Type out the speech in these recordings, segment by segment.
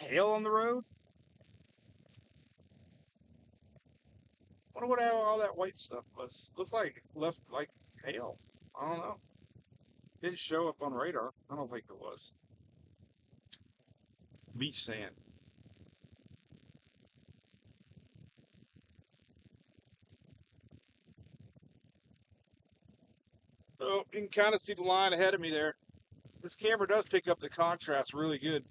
hail on the road? Wonder what all that white stuff was. Looks like it left like hail. I don't know. Didn't show up on radar. I don't think it was. Beach sand. Oh, you can kind of see the line ahead of me there. This camera does pick up the contrast really good.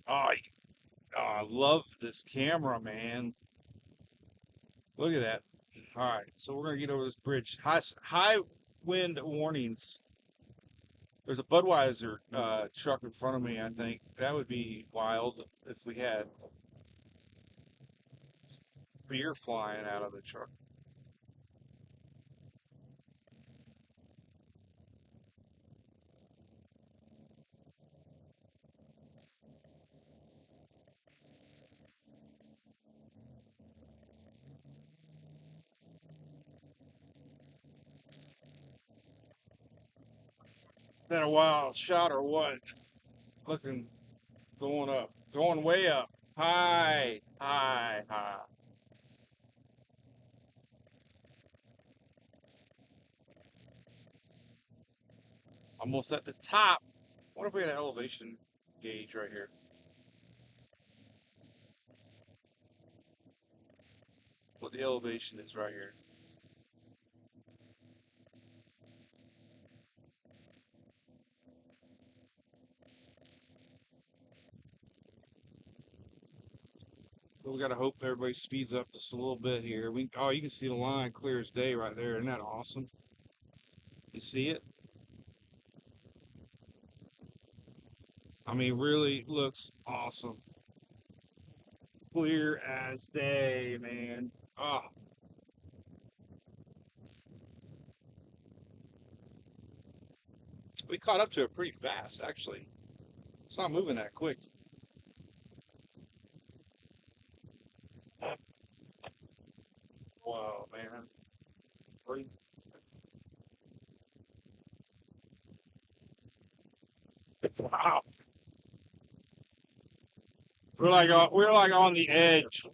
Oh, I love this camera, man. Look at that. All right, so we're gonna get over this bridge. High wind warnings. There's a Budweiser truck in front of me. I think that would be wild if we had beer flying out of the truck. Is that a wild shot or what? Looking, going up, going way up. High, high, high. Almost at the top. What if we had an elevation gauge right here? What the elevation is right here. So we gotta hope everybody speeds up just a little bit here. Oh, you can see the line clear as day right there. Isn't that awesome? You see it? I mean, really looks awesome. Clear as day, man. Ah, we caught up to it pretty fast, actually. It's not moving that quick. Wow, man. Wow. We're like on the edge.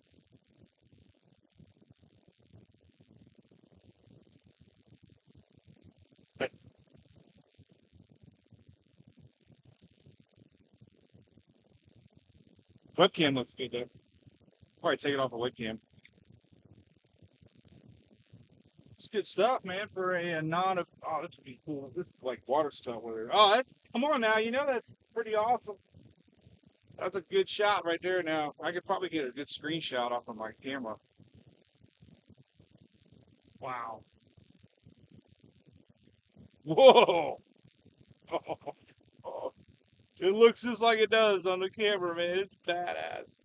Webcam looks good though. Probably take it off the webcam. It's good stuff, man. For a non of oh, this would be cool. This is like water stuff with it. Oh, come on now. You know that's pretty awesome. That's a good shot right there. Now I could probably get a good screenshot off of my camera. Wow. Whoa. It looks just like it does on the camera, man. It's badass.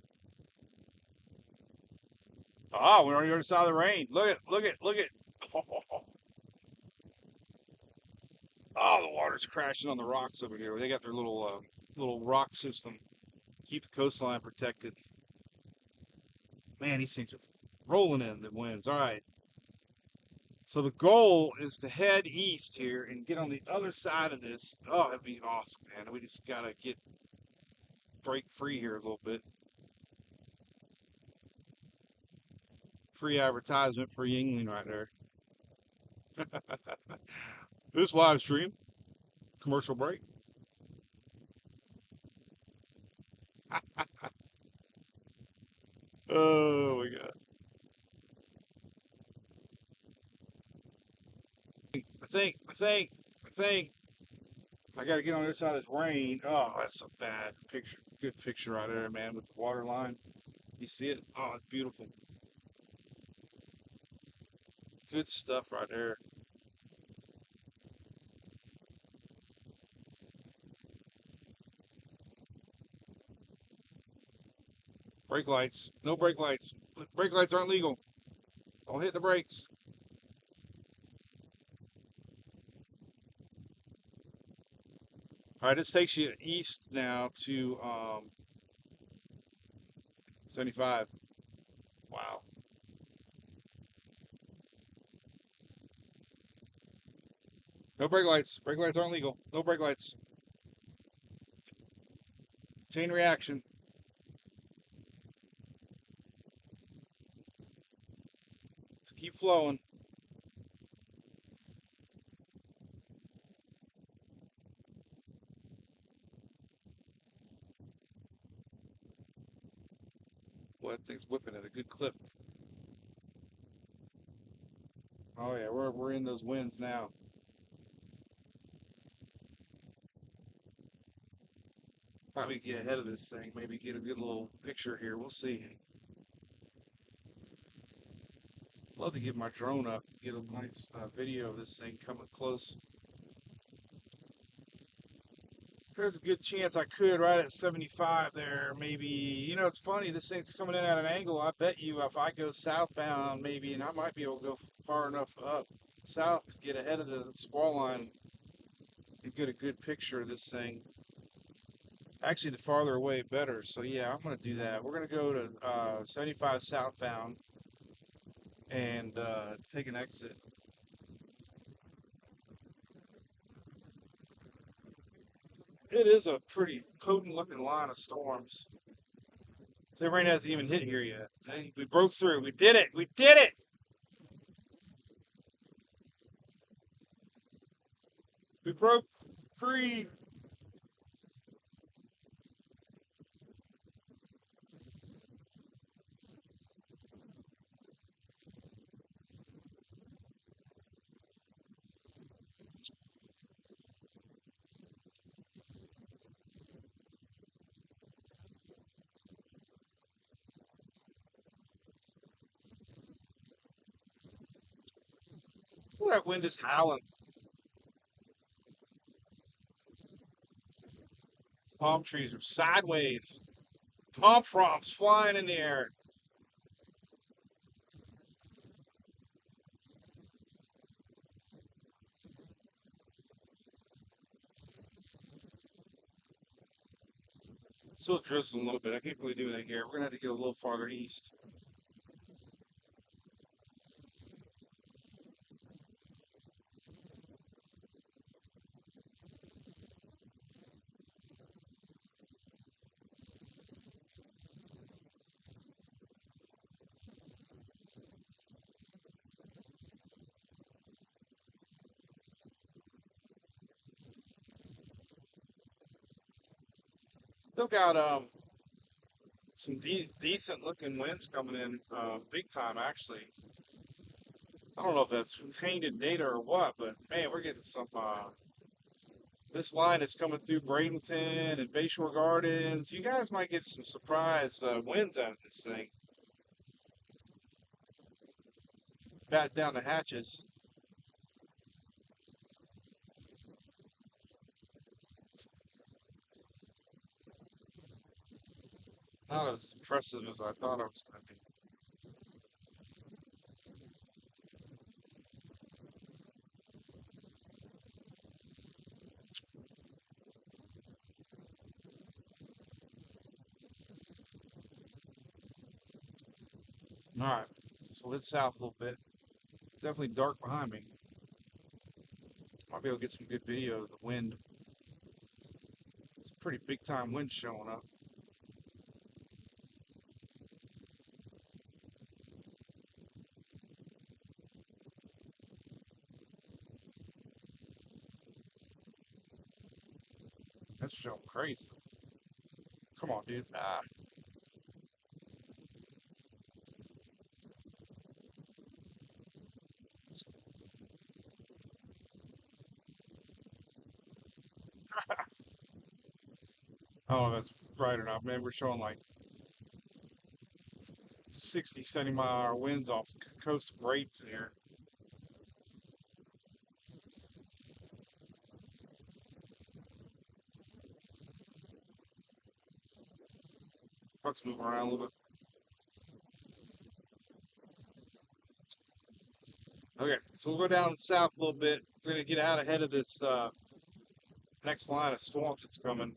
Oh, we're on the other side of the rain. Look at. Oh, the water's crashing on the rocks over here. They got their little rock system. Keep the coastline protected. Man, these things are rolling in the winds. All right. So the goal is to head east here and get on the other side of this. Oh, that'd be awesome, man. We just gotta break free here a little bit. Free advertisement for Yingling right there. This live stream, commercial break. Oh my god. I think I gotta get on this side of this rain. Oh, that's a bad picture. Good picture right there, man, with the water line. You see it? Oh, it's beautiful. Good stuff right there. Brake lights. No brake lights. Brake lights aren't legal. Don't hit the brakes. All right, this takes you east now to 75. No brake lights. Brake lights aren't legal. No brake lights. Chain reaction. Just keep flowing. Boy, that thing's whipping at a good clip. Oh yeah, we're in those winds now. Probably get ahead of this thing. Maybe get a good little picture here. We'll see. Love to get my drone up, get a nice video of this thing coming close. There's a good chance I could right at 75 there, maybe. You know, it's funny, this thing's coming in at an angle. I bet you if I go southbound, maybe, and I might be able to go far enough up south to get ahead of the squall line and get a good picture of this thing. Actually, the farther away, better. So, yeah, I'm going to do that. We're going to go to 75 southbound and take an exit. It is a pretty potent looking line of storms. So the rain hasn't even hit here yet. We broke through. We did it. We did it. We broke free. Ooh, that wind is howling. Palm trees are sideways. Palm fronds flying in the air. Still drizzling a little bit. I can't really do anything here. We're going to have to get a little farther east. Still got some decent looking winds coming in, big time actually. I don't know if that's tainted data or what, but man, we're getting some. This line is coming through Bradenton and Bayshore Gardens. You guys might get some surprise winds out of this thing. Bat down the hatches. Not as impressive as I thought I was going to be. All right, so let's south a little bit. Definitely dark behind me. Might be able to get some good video of the wind. It's a pretty big time wind showing up. That's showing crazy. Come on, dude. Ah. Oh, that's right or not. Man, we're showing like 60, 70-mile-an-hour winds off the coast of Bradenton here. Trucks moving around a little bit. Okay, so we'll go down south a little bit. We're going to get out ahead of this next line of storms that's coming.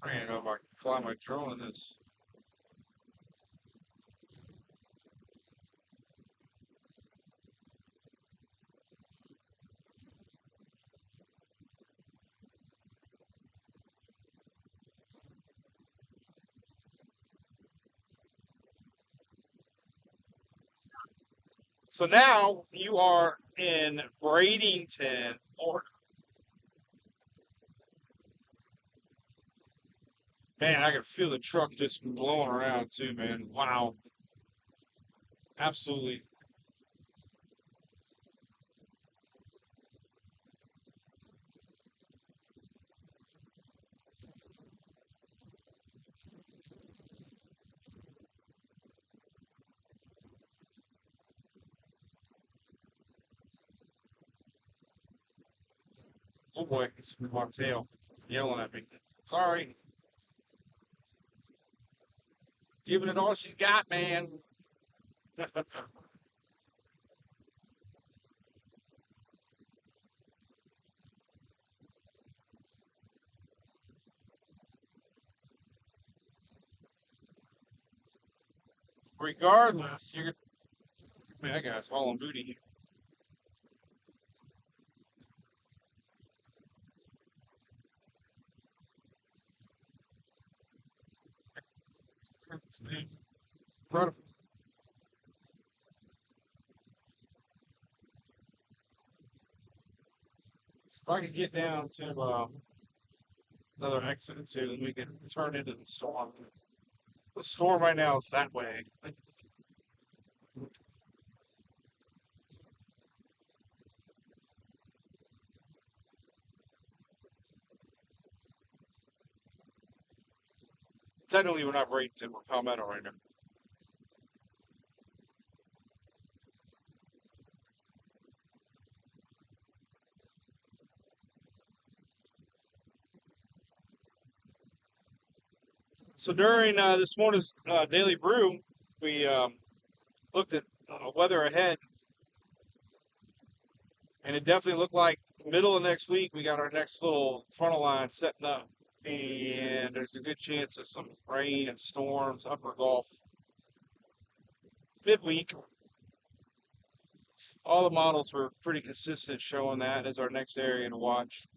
I don't know if I can fly my drone in this. So now you are in Bradenton, Florida. Man, I can feel the truck just blowing around too, man. Wow. Absolutely. Oh boy, it's my tail yelling at me. Sorry. Giving it all she's got, man. Regardless, you're, man, that guy's hauling booty. Incredible. If I could get down to another exit or two, then we can turn into the storm. The storm right now is that way. Technically, we're not Bradenton, we're Palmetto right now. So during this morning's daily brew, we looked at weather ahead, and it definitely looked like middle of next week we got our next little frontal line setting up, and there's a good chance of some rain and storms upper Gulf midweek. All the models were pretty consistent showing that as our next area to watch.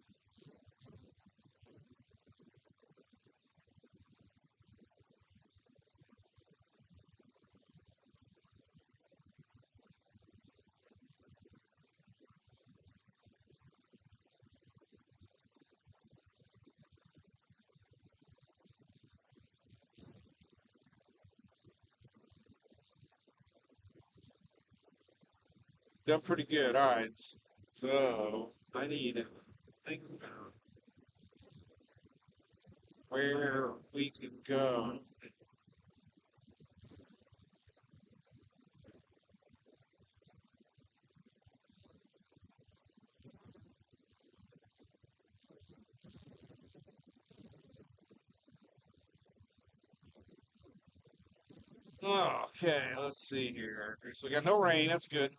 Done pretty good. All right. So I need to think about where we could go. Okay, let's see here. So we got no rain. That's good.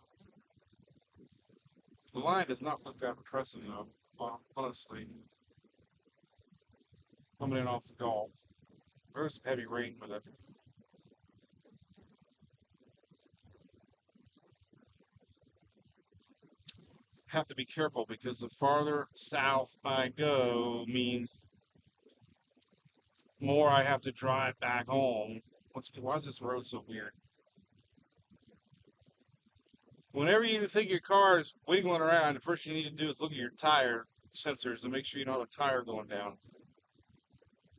The line does not look that impressive, though, honestly. Coming in off the Gulf. There's some heavy rain with it. Have to be careful because the farther south I go means more I have to drive back home. Why is this road so weird? Whenever you think your car is wiggling around, the first thing you need to do is look at your tire sensors to make sure you don't have a tire going down.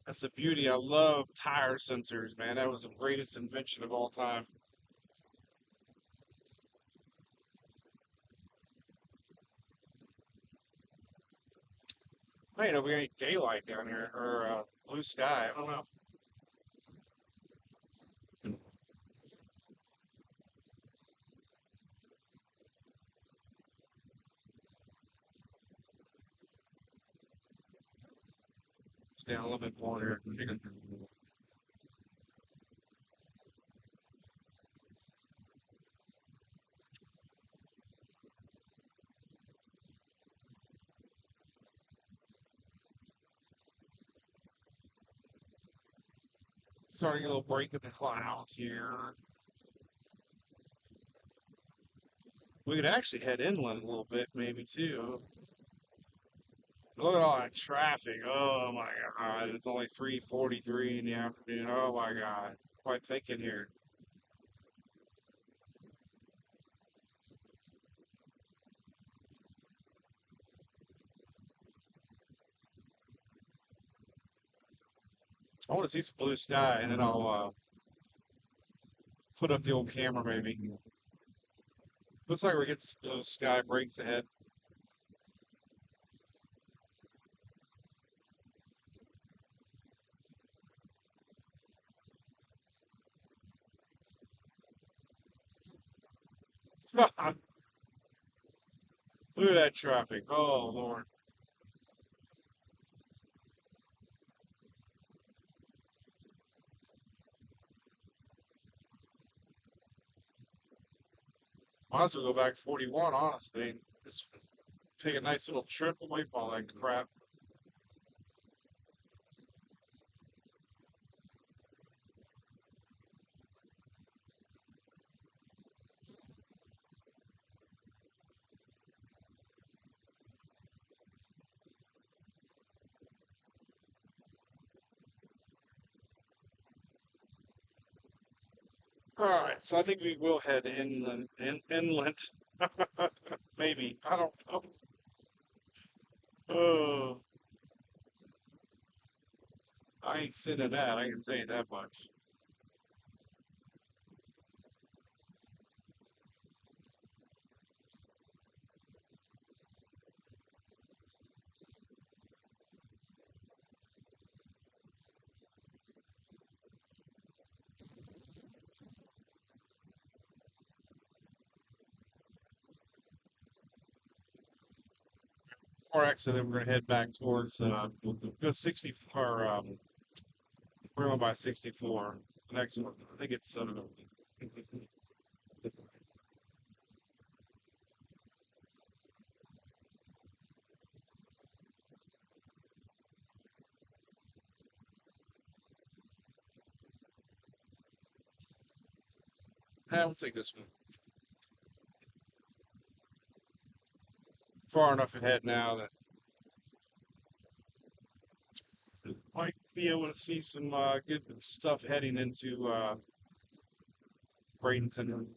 That's the beauty. I love tire sensors, man. That was the greatest invention of all time. I don't know if we got any daylight down here or blue sky. I don't know. Down a little bit more here. Starting a little break in the clouds here. We could actually head inland a little bit, maybe too. Look at all that traffic. Oh my God. It's only 3:43 in the afternoon. Oh my God. Quite thinking here. I want to see some blue sky, and then I'll put up the old camera maybe. Looks like we're getting some blue sky breaks ahead. Look at that traffic. Oh Lord. Might as well go back 41, honestly. Just take a nice little trip away from all that crap. All right, so I think we will head inland. Maybe. I don't know. Oh, I ain't sitting that. I can tell you that much. Or actually, then we're gonna head back towards we'll go 60 or we're going by 64. The next one, I think it's we'll take this one. Far enough ahead now that might be able to see some good stuff heading into Bradenton.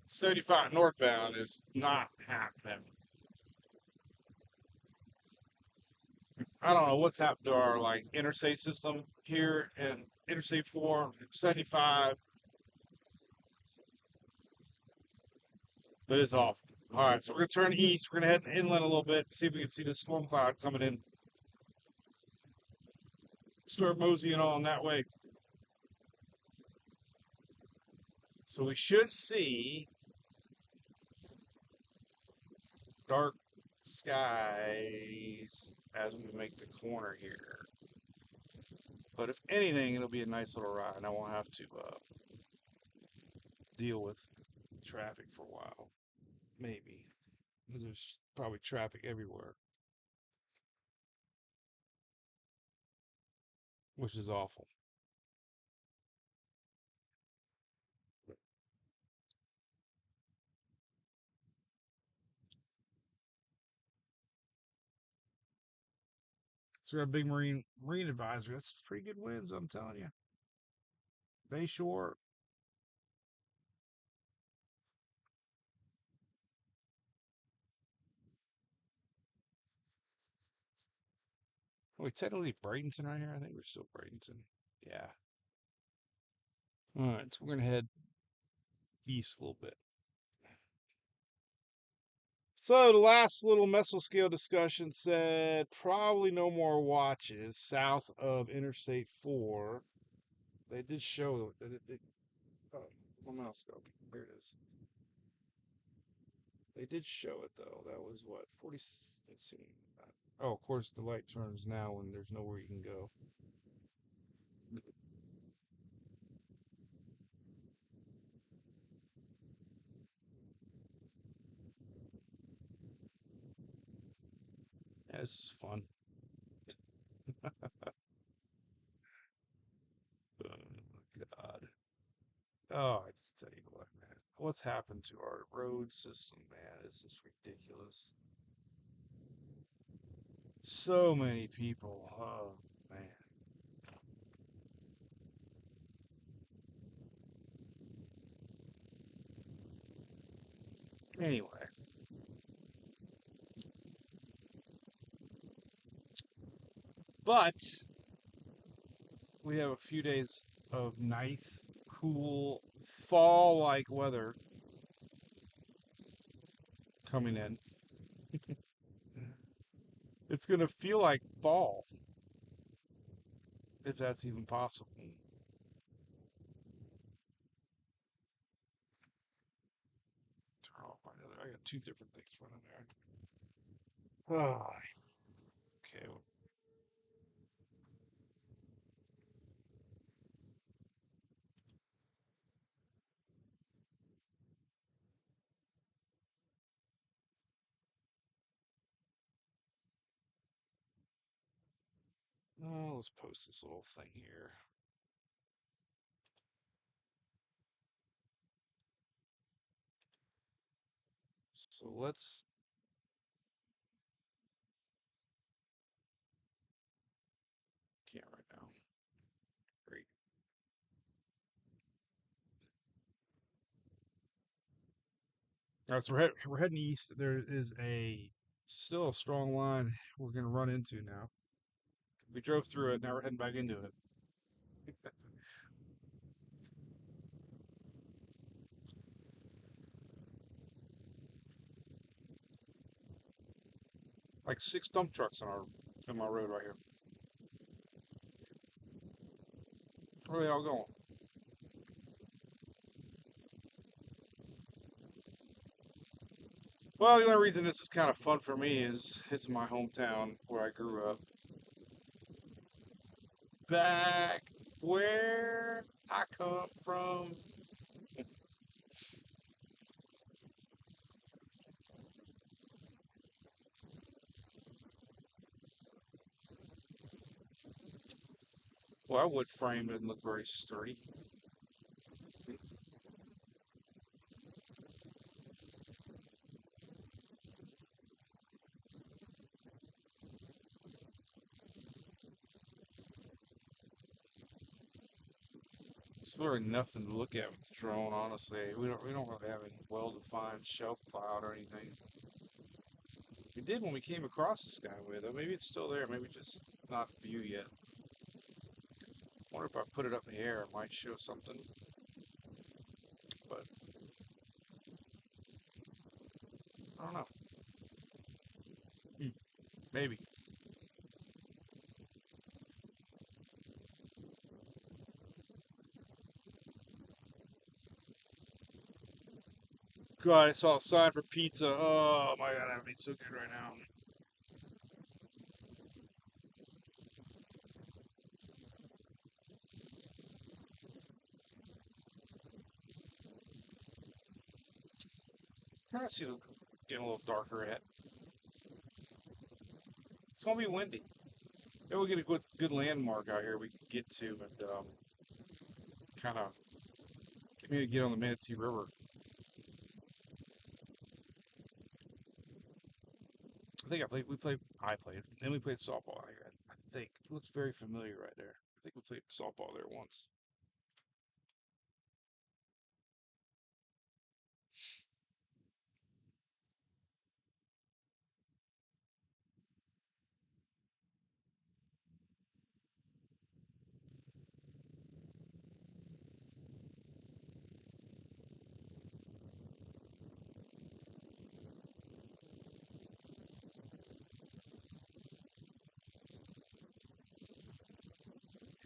75 northbound is not happening. I don't know what's happened to our like interstate system here in Interstate 4, 75. That is off. All right, so we're gonna turn east. We're gonna head inland a little bit, see if we can see the storm cloud coming in. Start moseying on that way. So we should see dark skies as we make the corner here. But if anything, it'll be a nice little ride, and I won't have to deal with traffic for a while. Maybe. Because there's probably traffic everywhere, which is awful. So we got a big marine advisory. That's pretty good winds, I'm telling you. Bayshore. Are we technically Bradenton right here? I think we're still Bradenton. Yeah. All right, so we're gonna head east a little bit. So the last little mesoscale discussion said probably no more watches south of Interstate 4. They did show oh, one mouse go. There it is. They did show it though. That was what 40. Let's see. Oh, of course the light turns now when there's nowhere you can go. this is fun. Oh, God. Oh, I just tell you what, man. What's happened to our road system, man? It's just ridiculous. So many people. Oh, man. Anyway, but we have a few days of nice, cool, fall-like weather coming in. It's gonna feel like fall, if that's even possible. Turn off my other. I got two different things running there. Oh, okay. Oh, let's post this little thing here. So let's. Can't right now. Great. All right, so we're heading east. There is still a strong line we're gonna run into now. We drove through it. Now we're heading back into it. Like six dump trucks on my road right here. Where are they all going? Well, the only reason this is kind of fun for me is it's my hometown where I grew up. Back where I come from. Well, I would frame it and look very sturdy. It's really nothing to look at with the drone, honestly. We don't really have any well-defined shelf cloud or anything. We did when we came across the Skyway, though. Maybe it's still there. Maybe just not view yet. Wonder if I put it up in the air, it might show something. But I don't know. Hmm, maybe. God, I saw a sign for pizza. Oh my God, that would be so good right now. I see it getting a little darker ahead. It's gonna be windy. Maybe we'll get a good landmark out here we can get to and kind of maybe get on the Manatee River. I think I played, and we played softball out here. I think it looks very familiar right there. I think we played softball there once.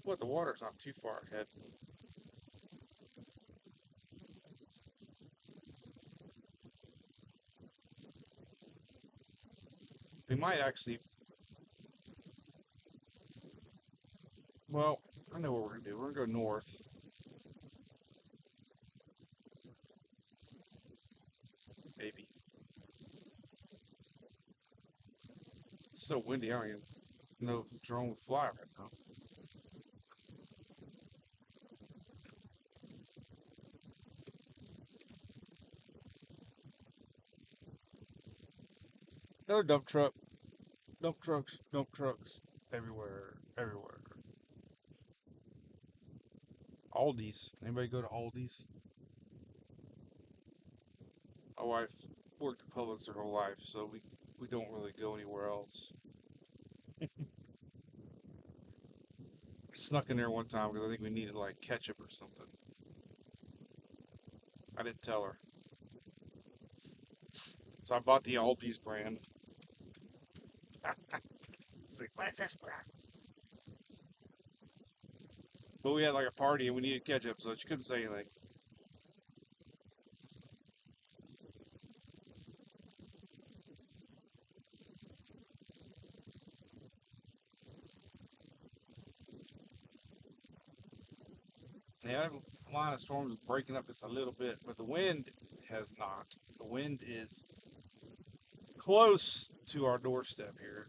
But the water's not too far ahead. We might actually. Well, I know what we're gonna do. We're gonna go north. Maybe. so windy. I don't even know if the drone would fly right now. Another dump truck. Dump trucks everywhere, everywhere. Aldi's. Anybody go to Aldi's? My wife worked at Publix her whole life, so we don't really go anywhere else. I snuck in there one time because I think we needed like ketchup or something. I didn't tell her. So I bought the Aldi's brand. She's like, what's this brand? But we had like a party and we needed ketchup, so she couldn't say anything. Yeah, that line of storms is breaking up just a little bit, but the wind has not. The wind is close to our doorstep here.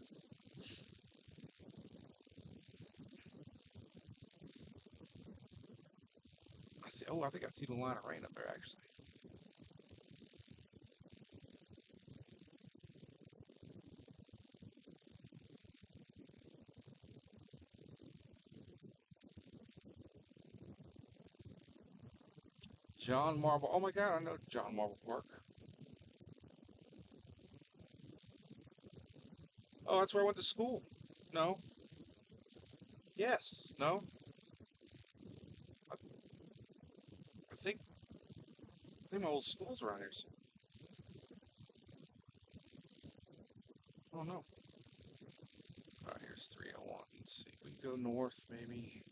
I see. Oh, I think I see the line of rain up there actually. John Marble. Oh my God, I know John Marble Park. Oh, that's where I went to school. No. Yes. No. I, I think my old school's around here. So I don't know. Here's 301. Let's see. We can go north, maybe.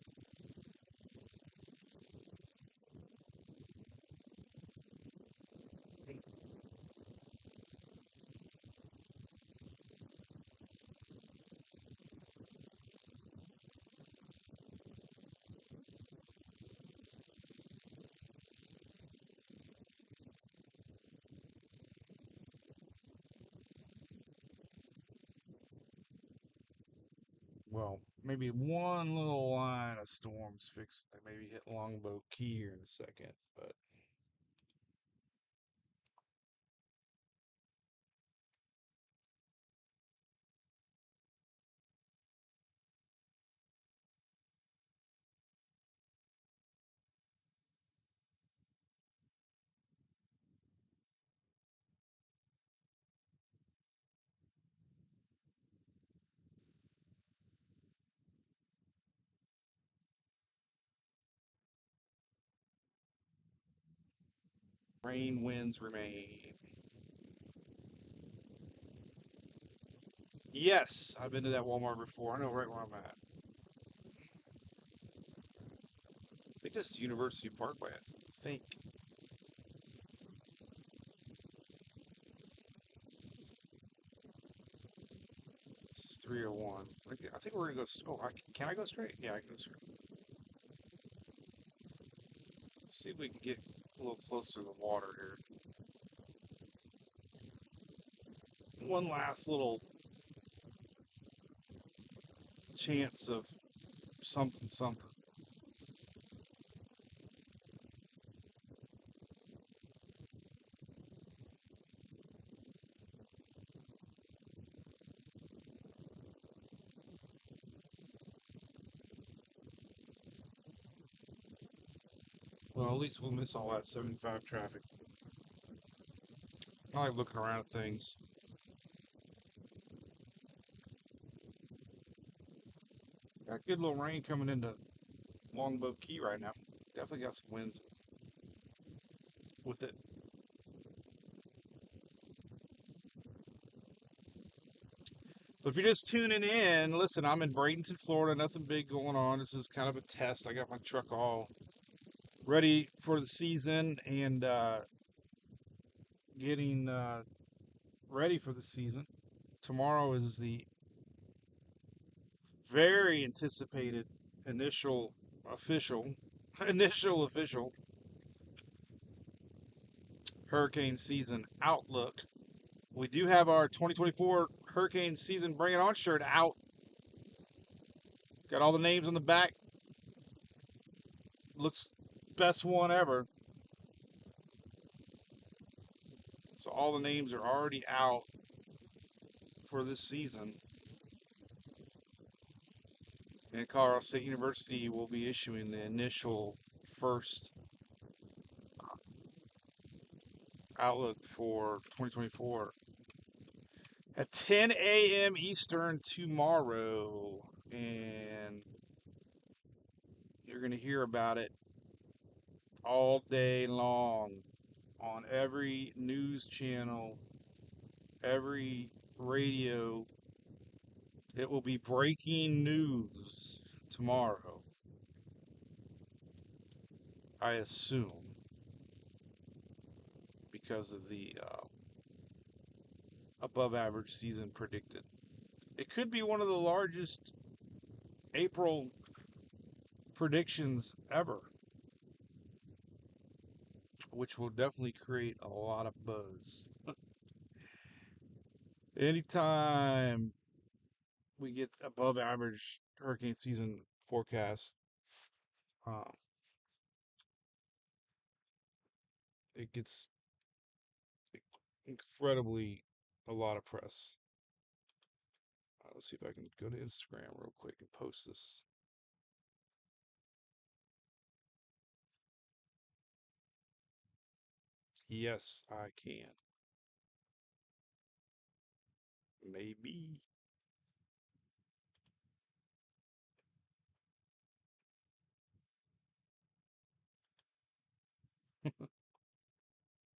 Well, maybe one little line of storms fixed. They maybe hit Longboat Key here in a second, but rain winds remain. Yes, I've been to that Walmart before. I know right where I'm at. I think this is University Parkway. I think. This is 301. I think we're gonna go. Oh, can I go straight? Yeah, I can go straight. See if we can get a little closer to the water here. One last little chance of something, something. Well, at least we'll miss all that 75 traffic. I like looking around at things. Got good little rain coming into Longboat Key right now. Definitely got some winds with it. But if you're just tuning in, listen, I'm in Bradenton, Florida. Nothing big going on. This is kind of a test. I got my truck all ready for the season and getting ready for the season. Tomorrow is the very anticipated initial official initial official hurricane season outlook. We do have our 2024 hurricane season Bring It On shirt out. Got all the names on the back. Looks best one ever. So all the names are already out for this season. And Colorado State University will be issuing the initial first outlook for 2024 at 10 a.m. Eastern tomorrow. And you're going to hear about it all day long on every news channel, every radio. It will be breaking news tomorrow, I assume, because of the above average season predicted. It could be one of the largest April predictions ever, which will definitely create a lot of buzz. Anytime we get above average hurricane season forecast, um, it gets incredibly a lot of press. Let's see if I can go to Instagram real quick and post this. Yes, I can. Maybe.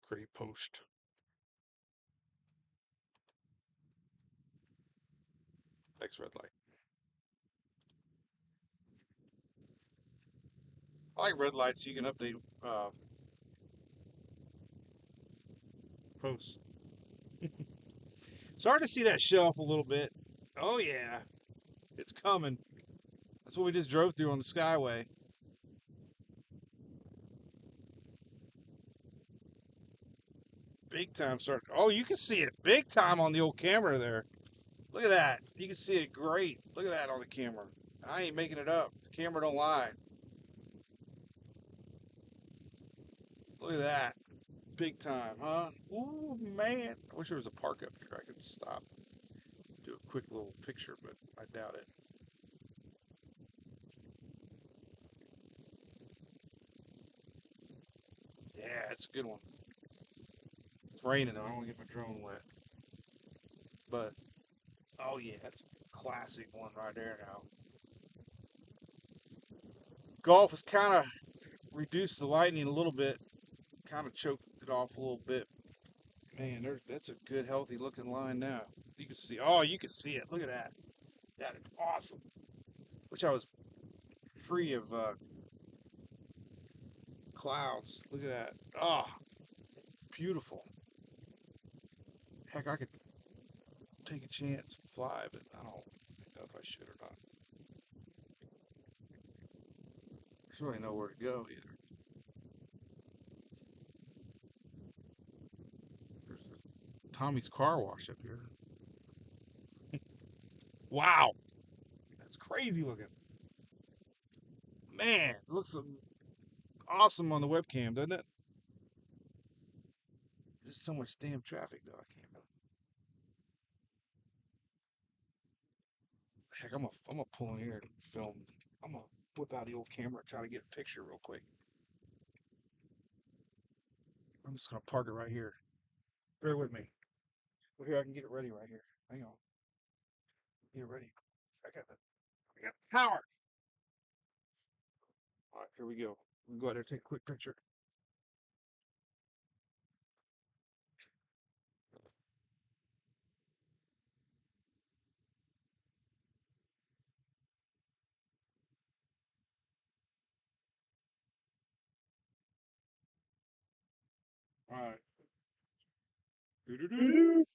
Great post. Next red light. I like red lights. So you can update posts. Starting to see that shelf a little bit. Oh yeah, it's coming. That's what we just drove through on the Skyway. Big time start. Oh, you can see it big time on the old camera there. Look at that. You can see it great. Look at that on the camera. I ain't making it up. The camera don't lie. Look at that. Big time, huh? Ooh, man. I wish there was a park up here. I could stop. Do a quick little picture, but I doubt it. Yeah, it's a good one. It's raining. I don't want to get my drone wet. But, oh yeah, that's a classic one right there now. Golf has kind of reduced the lightning a little bit. Kind of choked it off a little bit. Man, that's a good, healthy looking line now. You can see, oh, you can see it. Look at that. That is awesome. Wish I was free of clouds. Look at that. Ah, oh, beautiful. Heck, I could take a chance and fly, but I don't know if I should or not. There's really nowhere to go either. There's Tommy's car wash up here. Wow, that's crazy looking. Man, it looks awesome on the webcam, doesn't it? There's so much damn traffic though. I can't. Heck, I'm gonna pull in here and film. I'm gonna whip out the old camera and try to get a picture real quick. I'm just gonna park it right here. Bear with me. Well, here I can get it ready right here. Hang on. Get it ready. I got the power. All right, here we go. We can go out there and take a quick picture. All right. Doo-doo-doo-doo.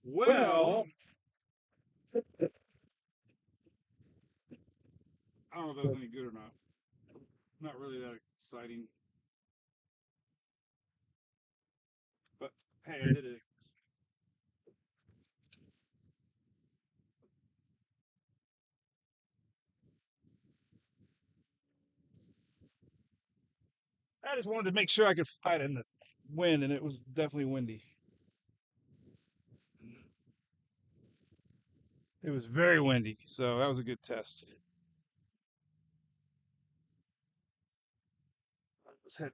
Well, I don't know if that was any good or not. Not really that exciting, but hey, I did it. I just wanted to make sure I could fight in the wind, and it was definitely windy. It was very windy, so that was a good test. Let's head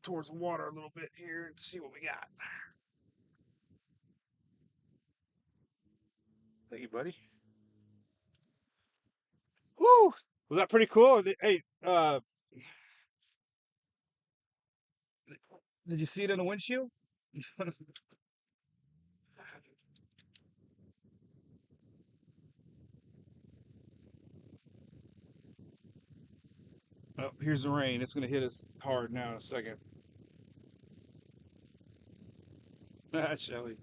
towards the water a little bit here and see what we got. Thank you, buddy. Woo! Was that pretty cool? Hey, did you see it in the windshield? Oh, here's the rain. It's going to hit us hard now in a second. Ah, Shelly.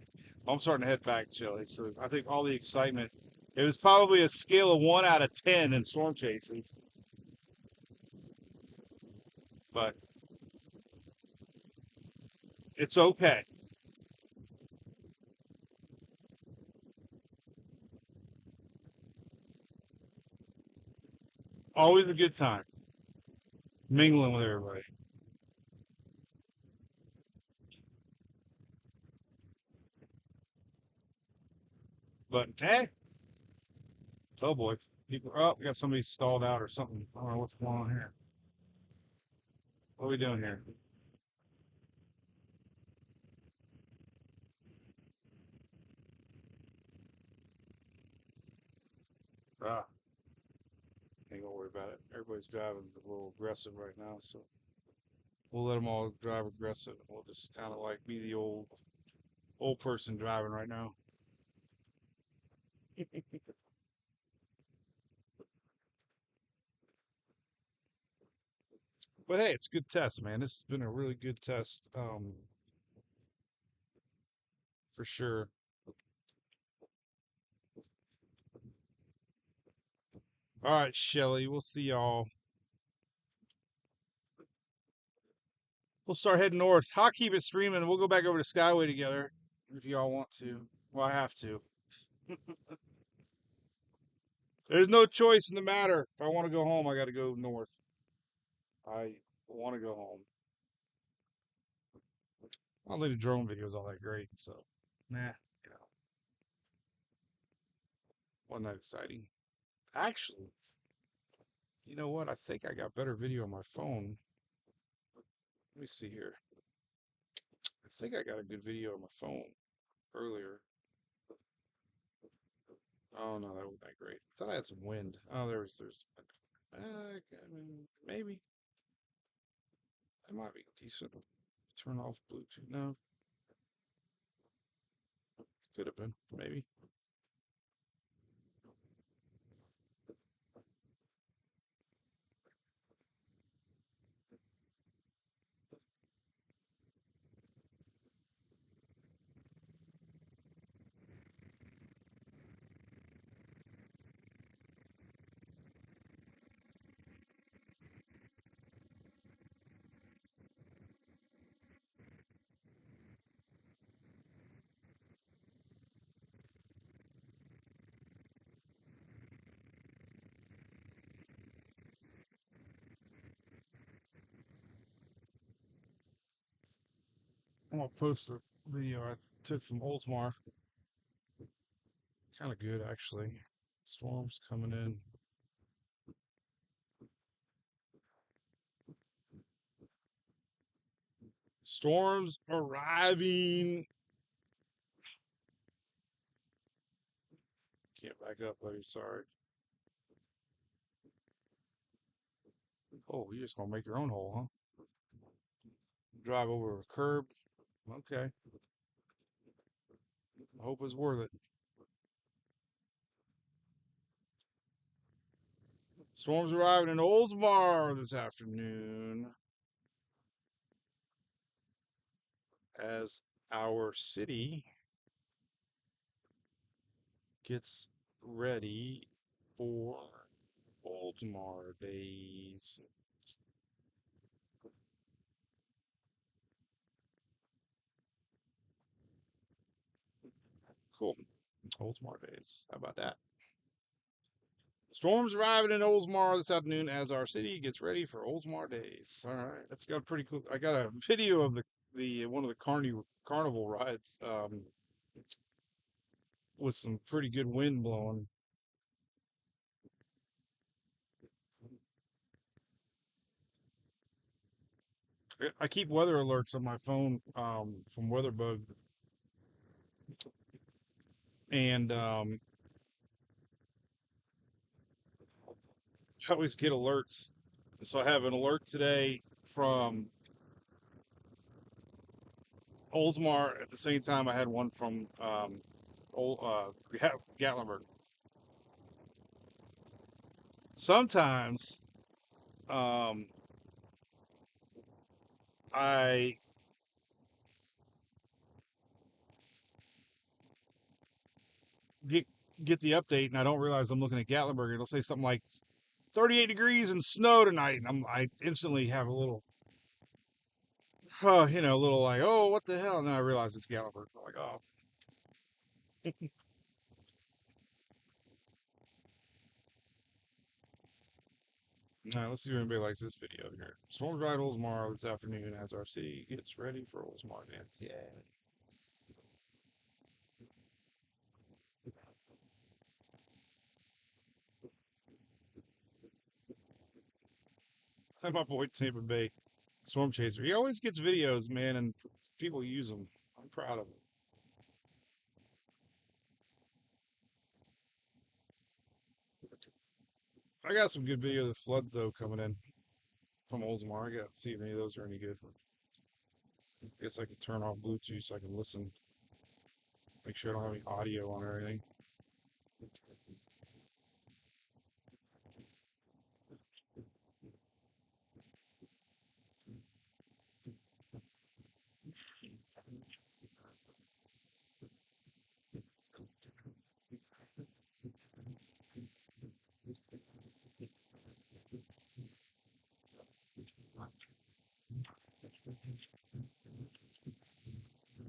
I'm starting to head back, Shelly. So I think all the excitement. It was probably a scale of 1 out of 10 in storm chases, but it's okay. Always a good time mingling with everybody. But hey, oh boy, people. Oh, we got somebody stalled out or something. I don't know what's going on here. What are we doing here? Ah, ain't gonna worry about it. Everybody's driving a little aggressive right now, so we'll let them all drive aggressive. We'll just kind of like be the old person driving right now. But hey, it's a good test, man. This has been a really good test, for sure. All right, Shelly, we'll see y'all. We'll start heading north. I'll keep it streaming. We'll go back over to Skyway together if y'all want to. Well, I have to. There's no choice in the matter. If I want to go home, I got to go north. I want to go home. I don't think the drone video is all that great, so nah, you know, wasn't that exciting. Actually, you know what? I think I got better video on my phone. Let me see here. I think I got a good video on my phone earlier. Oh no, that wasn't that great. I thought I had some wind. Oh, there's I mean, maybe that might be decent. Turn off Bluetooth. No, could have been maybe. I'm gonna post a video I took from Oldsmar. Kind of good actually. Storms coming in. Storms arriving. Can't back up, buddy. Sorry. Oh, you're just gonna make your own hole, huh? Drive over a curb. Okay. I hope it's worth it. Storms arriving in Oldsmar this afternoon as our city gets ready for Oldsmar days. Cool. Oldsmar days. How about that? Storms arriving in Oldsmar this afternoon as our city gets ready for Oldsmar days. All right, that's got a pretty cool. I got a video of the one of the carnival rides with some pretty good wind blowing. I keep weather alerts on my phone from WeatherBug, and I always get alerts. So I have an alert today from Oldsmar. At the same time, I had one from Gatlinburg. Sometimes um, I get get the update and I don't realize I'm looking at Gatlinburg. It'll say something like 38 degrees and snow tonight, and I instantly have a little, a little like, oh, what the hell? And then I realize it's Gatlinburg. I'm like, oh. All right, let's see if anybody likes this video here. Storms ride Oldsmar this afternoon as our city gets ready for Oldsmar dance. Yeah. My boy Tampa Bay Storm Chaser. He always gets videos, man, and people use them. I'm proud of him. I got some good videos of flood though coming in from Oldsmar. I got to see if any of those are any good. I guess I can turn off Bluetooth so I can listen. Make sure I don't have any audio on or anything.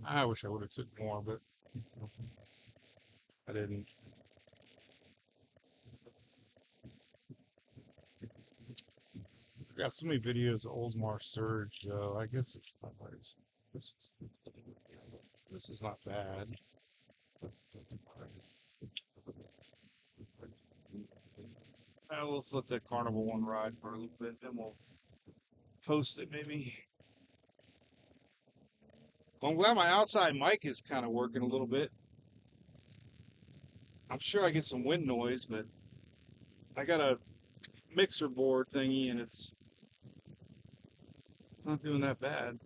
I wish I would have took more, but I didn't. I got so many videos of Oldsmar Surge. I guess it's not nice. This is, this is not bad. Let's let that Carnival one ride for a little bit, then we'll post it maybe. Well, I'm glad my outside mic is kind of working a little bit. I'm sure I get some wind noise, but I got a mixer board thingy and it's not doing that bad.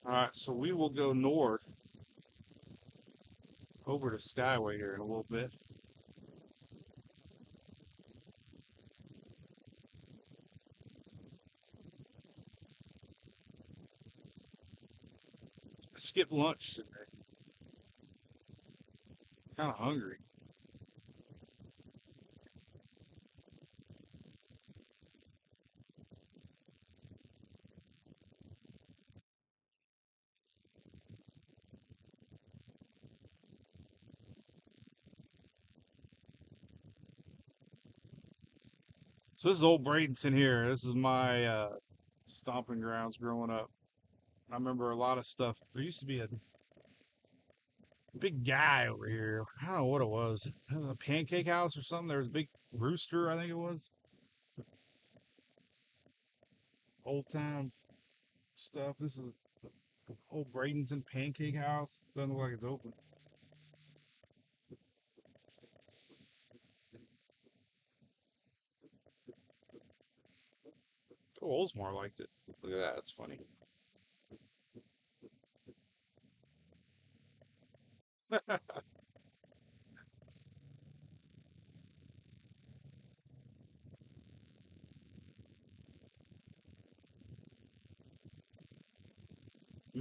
All right, so we will go north over to Skyway here in a little bit. I skipped lunch today. Kind of hungry. So this is old Bradenton here. This is my stomping grounds growing up. I remember a lot of stuff. There used to be a big guy over here. I don't know what it was. It was a pancake house or something. There was a big rooster, I think it was. Old time stuff. This is old Bradenton Pancake House. Doesn't look like it's open. Oh, Oldsmar liked it. Look at that. That's funny.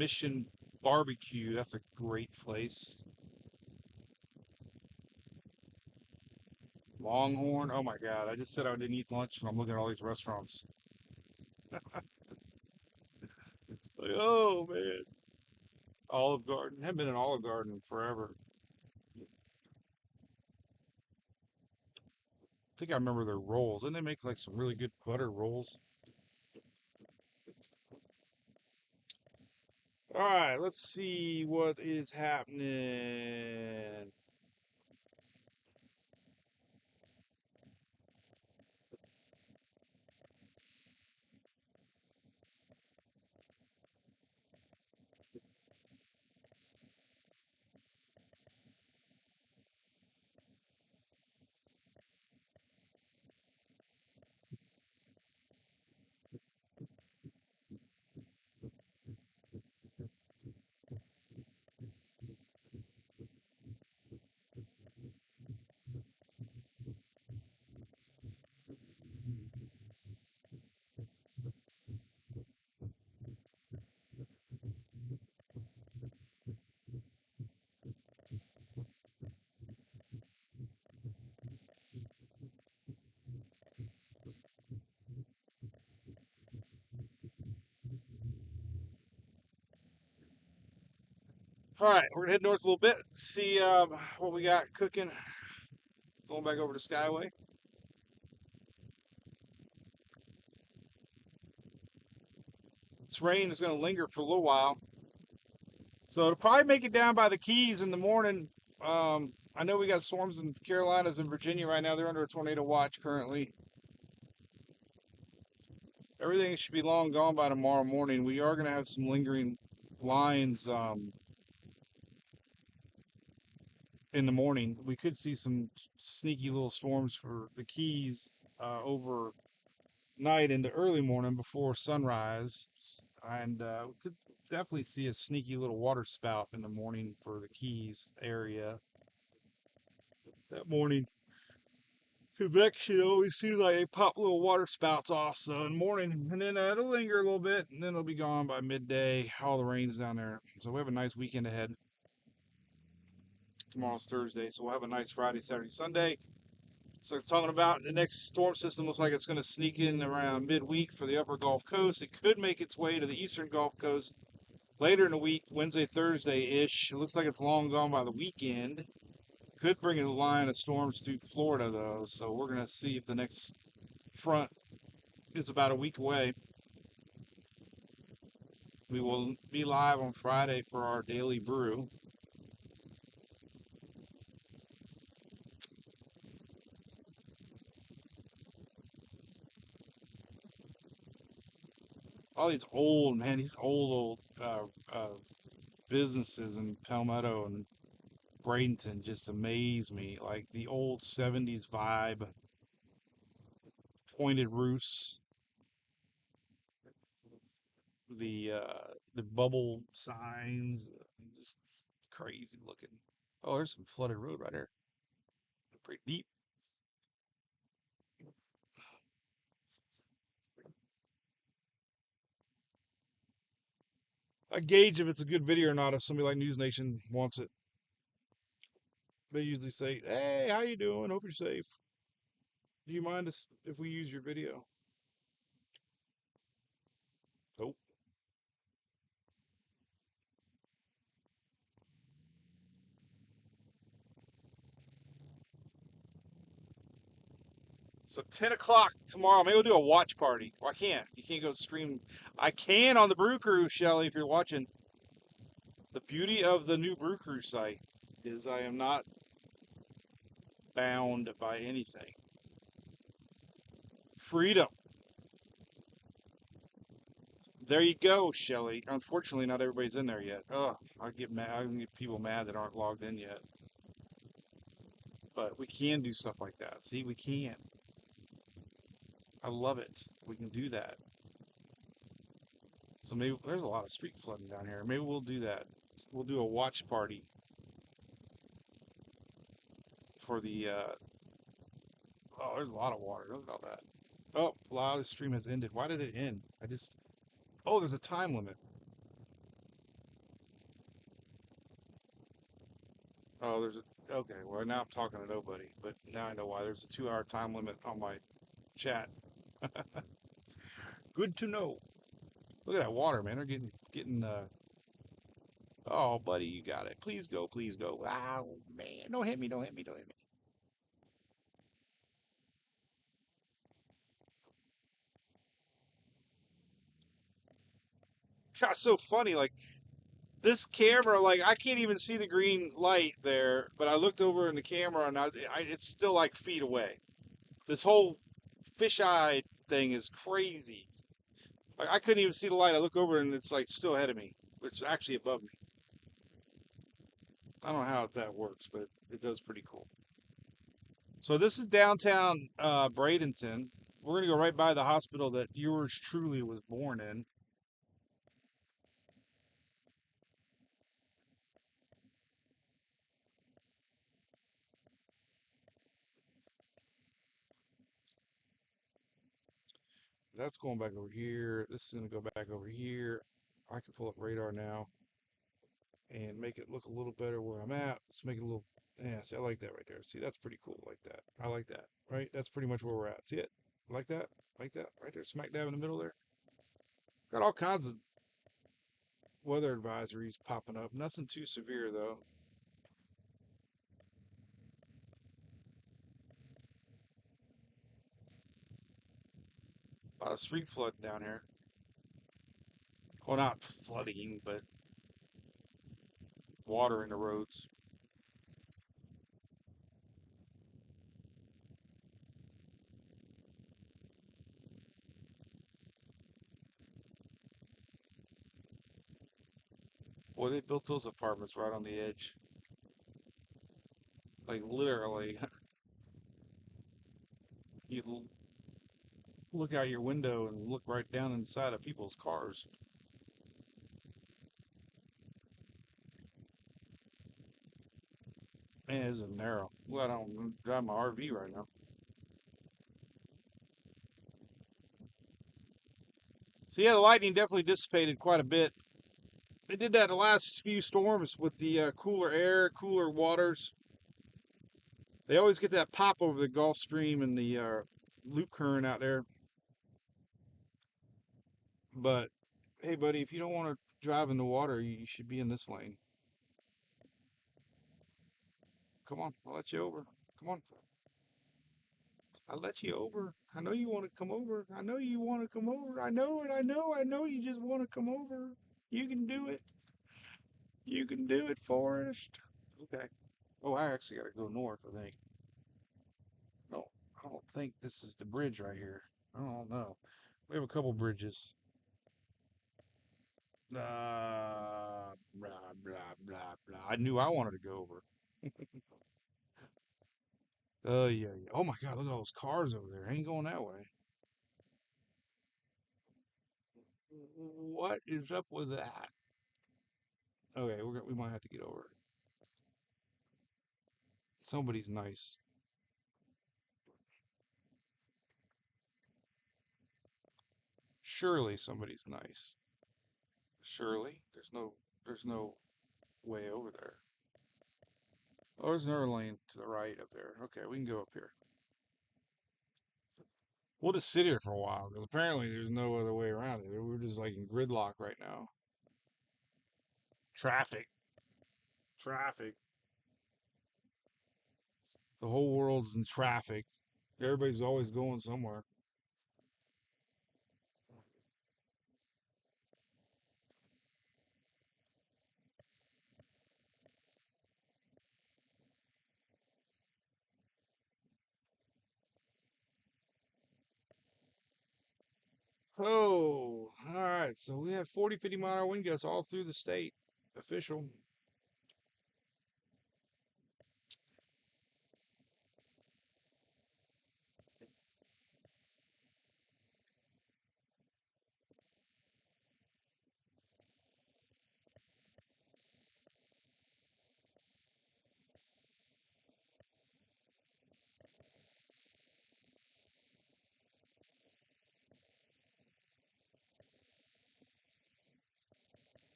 Mission Barbecue. That's a great place. Longhorn. Oh my God. I just said I didn't eat lunch and I'm looking at all these restaurants. Like, oh man. Olive Garden. Haven't been in Olive Garden forever. I think I remember their rolls. Didn't they make like some really good butter rolls? All right, let's see what is happening. All right, we're gonna head north a little bit. See what we got cooking. Going back over to Skyway. This rain is gonna linger for a little while, so it'll probably make it down by the Keys in the morning. I know we got storms in Carolinas and Virginia right now. They're under a tornado watch currently. Everything should be long gone by tomorrow morning. We are gonna have some lingering lines in the morning. We could see some sneaky little storms for the Keys overnight into early morning before sunrise, and we could definitely see a sneaky little water spout in the morning for the Keys area that morning. Convection always seems like they pop little water spouts off so in the morning, and then it'll linger a little bit, and then it'll be gone by midday. All the rain's down there, so we have a nice weekend ahead. Tomorrow's Thursday, so we'll have a nice Friday, Saturday, Sunday. So talking about the next storm system looks like it's going to sneak in around midweek for the upper Gulf Coast. It could make its way to the eastern Gulf Coast later in the week, Wednesday, Thursday-ish. It looks like it's long gone by the weekend. Could bring a line of storms through Florida, though, so we're going to see if the next front is about a week away. We will be live on Friday for our daily brew. All these old businesses in Palmetto and Bradenton just amaze me. Like the old 70s vibe, pointed roofs, the bubble signs, just crazy looking. Oh, there's some flooded road right there. Pretty deep. I gauge if it's a good video or not if somebody like News Nation wants it. They usually say, "Hey, how you doing? Hope you're safe. Do you mind if we use your video?" Nope. So 10 o'clock tomorrow. Maybe we'll do a watch party. Well, I can't. You can't go stream. I can on the Brew Crew, Shelly, if you're watching. The beauty of the new Brew Crew site is I am not bound by anything. Freedom. There you go, Shelly. Unfortunately, not everybody's in there yet. Oh, I get mad. I can get people mad that aren't logged in yet. But we can do stuff like that. See, we can. I love it. We can do that. So maybe there's a lot of street flooding down here. Maybe we'll do that. We'll do a watch party for the. Oh, there's a lot of water. Look at all that. Oh, wow, the stream has ended. Why did it end? Oh, there's a time limit. Oh, there's a. Okay, well, now I'm talking to nobody, but now I know why. There's a 2 hour time limit on my chat. Good to know. Look at that water, man. They're getting. Oh, buddy, you got it. Please go, please go. Oh, man. Don't hit me, don't hit me, don't hit me. God, so funny. Like, this camera, like, I can't even see the green light there, but I looked over in the camera and it's still like feet away. This whole fisheye thing is crazy. Like, I couldn't even see the light. I look over and it's like still ahead of me. It's actually above me. I don't know how that works, but it does pretty cool. So this is downtown Bradenton. We're gonna go right by the hospital that yours truly was born in. That's going back over here. This is gonna go back over here. I can pull up radar now and make it look a little better where I'm at. Let's make it a little. Yeah, see, I like that right there. See, that's pretty cool. Like that. I like that. Right? That's pretty much where we're at. See it? Like that? Like that? Right there, smack dab in the middle there. Got all kinds of weather advisories popping up. Nothing too severe though. A lot of street flooding down here. Well, not flooding, but water in the roads. Boy, they built those apartments right on the edge. Like literally, you look out your window and look right down inside of people's cars. Man, this is narrow. Well, I don't drive my RV right now. So yeah, the lightning definitely dissipated quite a bit. They did that the last few storms with the cooler air, cooler waters. They always get that pop over the Gulf Stream and the loop current out there. But hey, buddy, if you don't want to drive in the water, you should be in this lane. Come on, I'll let you over. Come on, I'll let you over. I know you want to come over. I know you want to come over. I know it. I know you just want to come over. You can do it. You can do it, Forrest. Okay. Oh, I actually got to go north, I think. No, I don't think this is the bridge right here. I don't know. We have a couple bridges. Blah, blah, blah, blah. I knew I wanted to go over. Oh, yeah, yeah. Oh, my God. Look at all those cars over there. I ain't going that way. What is up with that? Okay, we might have to get over. Somebody's nice. Surely somebody's nice. Surely. There's no way over there. Oh, there's another lane to the right up there. Okay, we can go up here. We'll just sit here for a while because apparently there's no other way around it. We're just like in gridlock right now. Traffic. Traffic. The whole world's in traffic. Everybody's always going somewhere. Oh, all right. So we have 40, 50 mile-an-hour wind gusts all through the state. Official.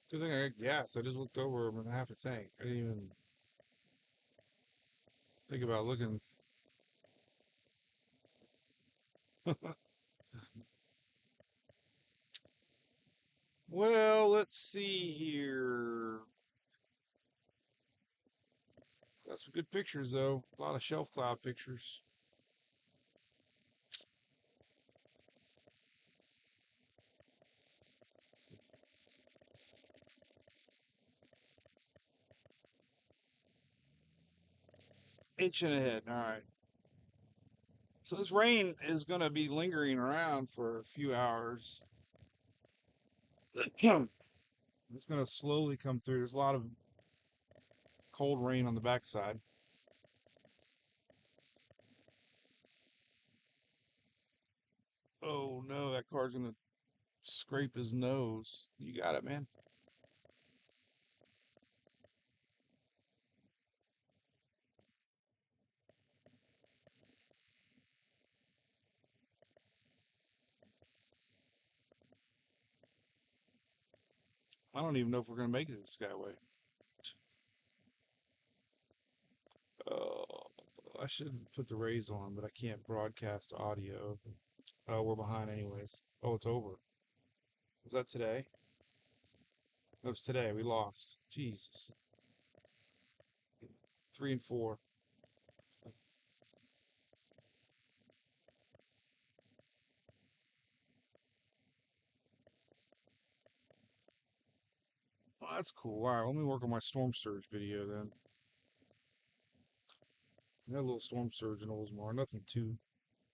Good thing I got gas. I just looked over half a tank. I didn't even. Think about looking. Well, let's see here. Got some good pictures though. A lot of shelf cloud pictures. Inching ahead. All right. So this rain is going to be lingering around for a few hours. It's going to slowly come through. There's a lot of cold rain on the backside. Oh no, that car's going to scrape his nose. You got it, man. I don't even know if we're going to make it the Skyway. Oh, I should put the rays on, but I can't broadcast audio. Oh, we're behind anyways. Oh, it's over. Was that today? It was today. We lost. Jesus. 3 and 4. Oh, that's cool. All right, let me work on my storm surge video then. I had a little storm surge in Oldsmar. Nothing too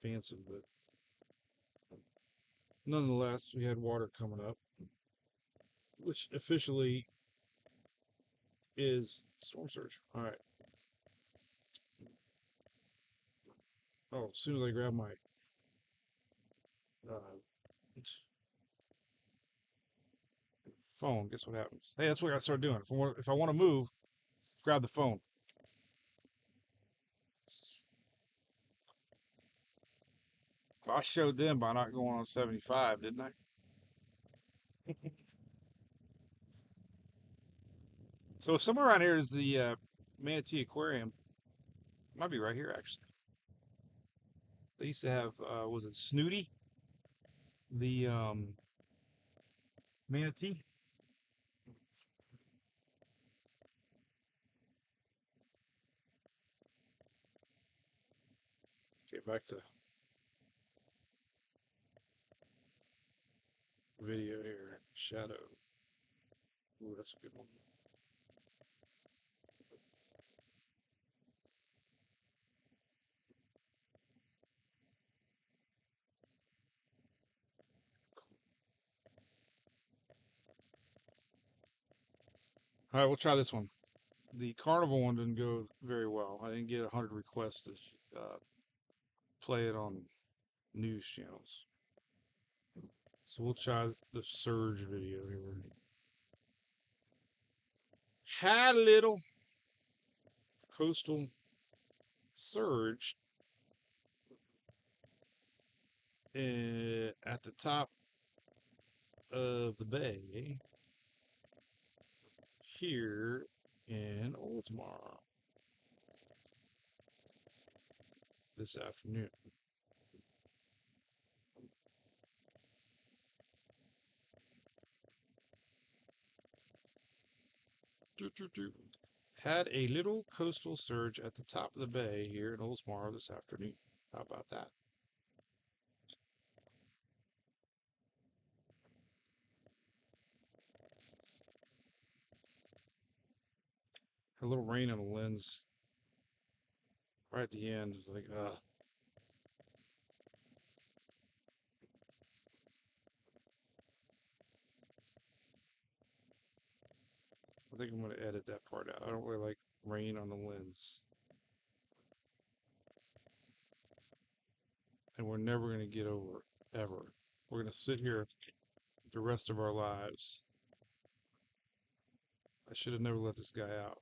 fancy, but nonetheless, we had water coming up, which officially is storm surge. All right. Oh, as soon as I grab my uh, phone, guess what happens? Hey, that's what I start doing. If I want to move, grab the phone. I showed them by not going on 75, didn't I? So somewhere around here is the Manatee Aquarium. Might be right here actually. They used to have was it Snooty, the manatee? Okay, back to video here. Shadow. Ooh, that's a good one. All right, we'll try this one. The carnival one didn't go very well. I didn't get 100 requests to play it on news channels. So we'll try the surge video here. Had a little coastal surge at the top of the bay here in Oldsmar this afternoon. Had a little coastal surge at the top of the bay here in Oldsmar this afternoon. How about that? A little rain on the lens right at the end. It's like, I think I'm going to edit that part out. I don't really like rain on the lens. And we're never going to get over it, ever. We're going to sit here the rest of our lives. I should have never let this guy out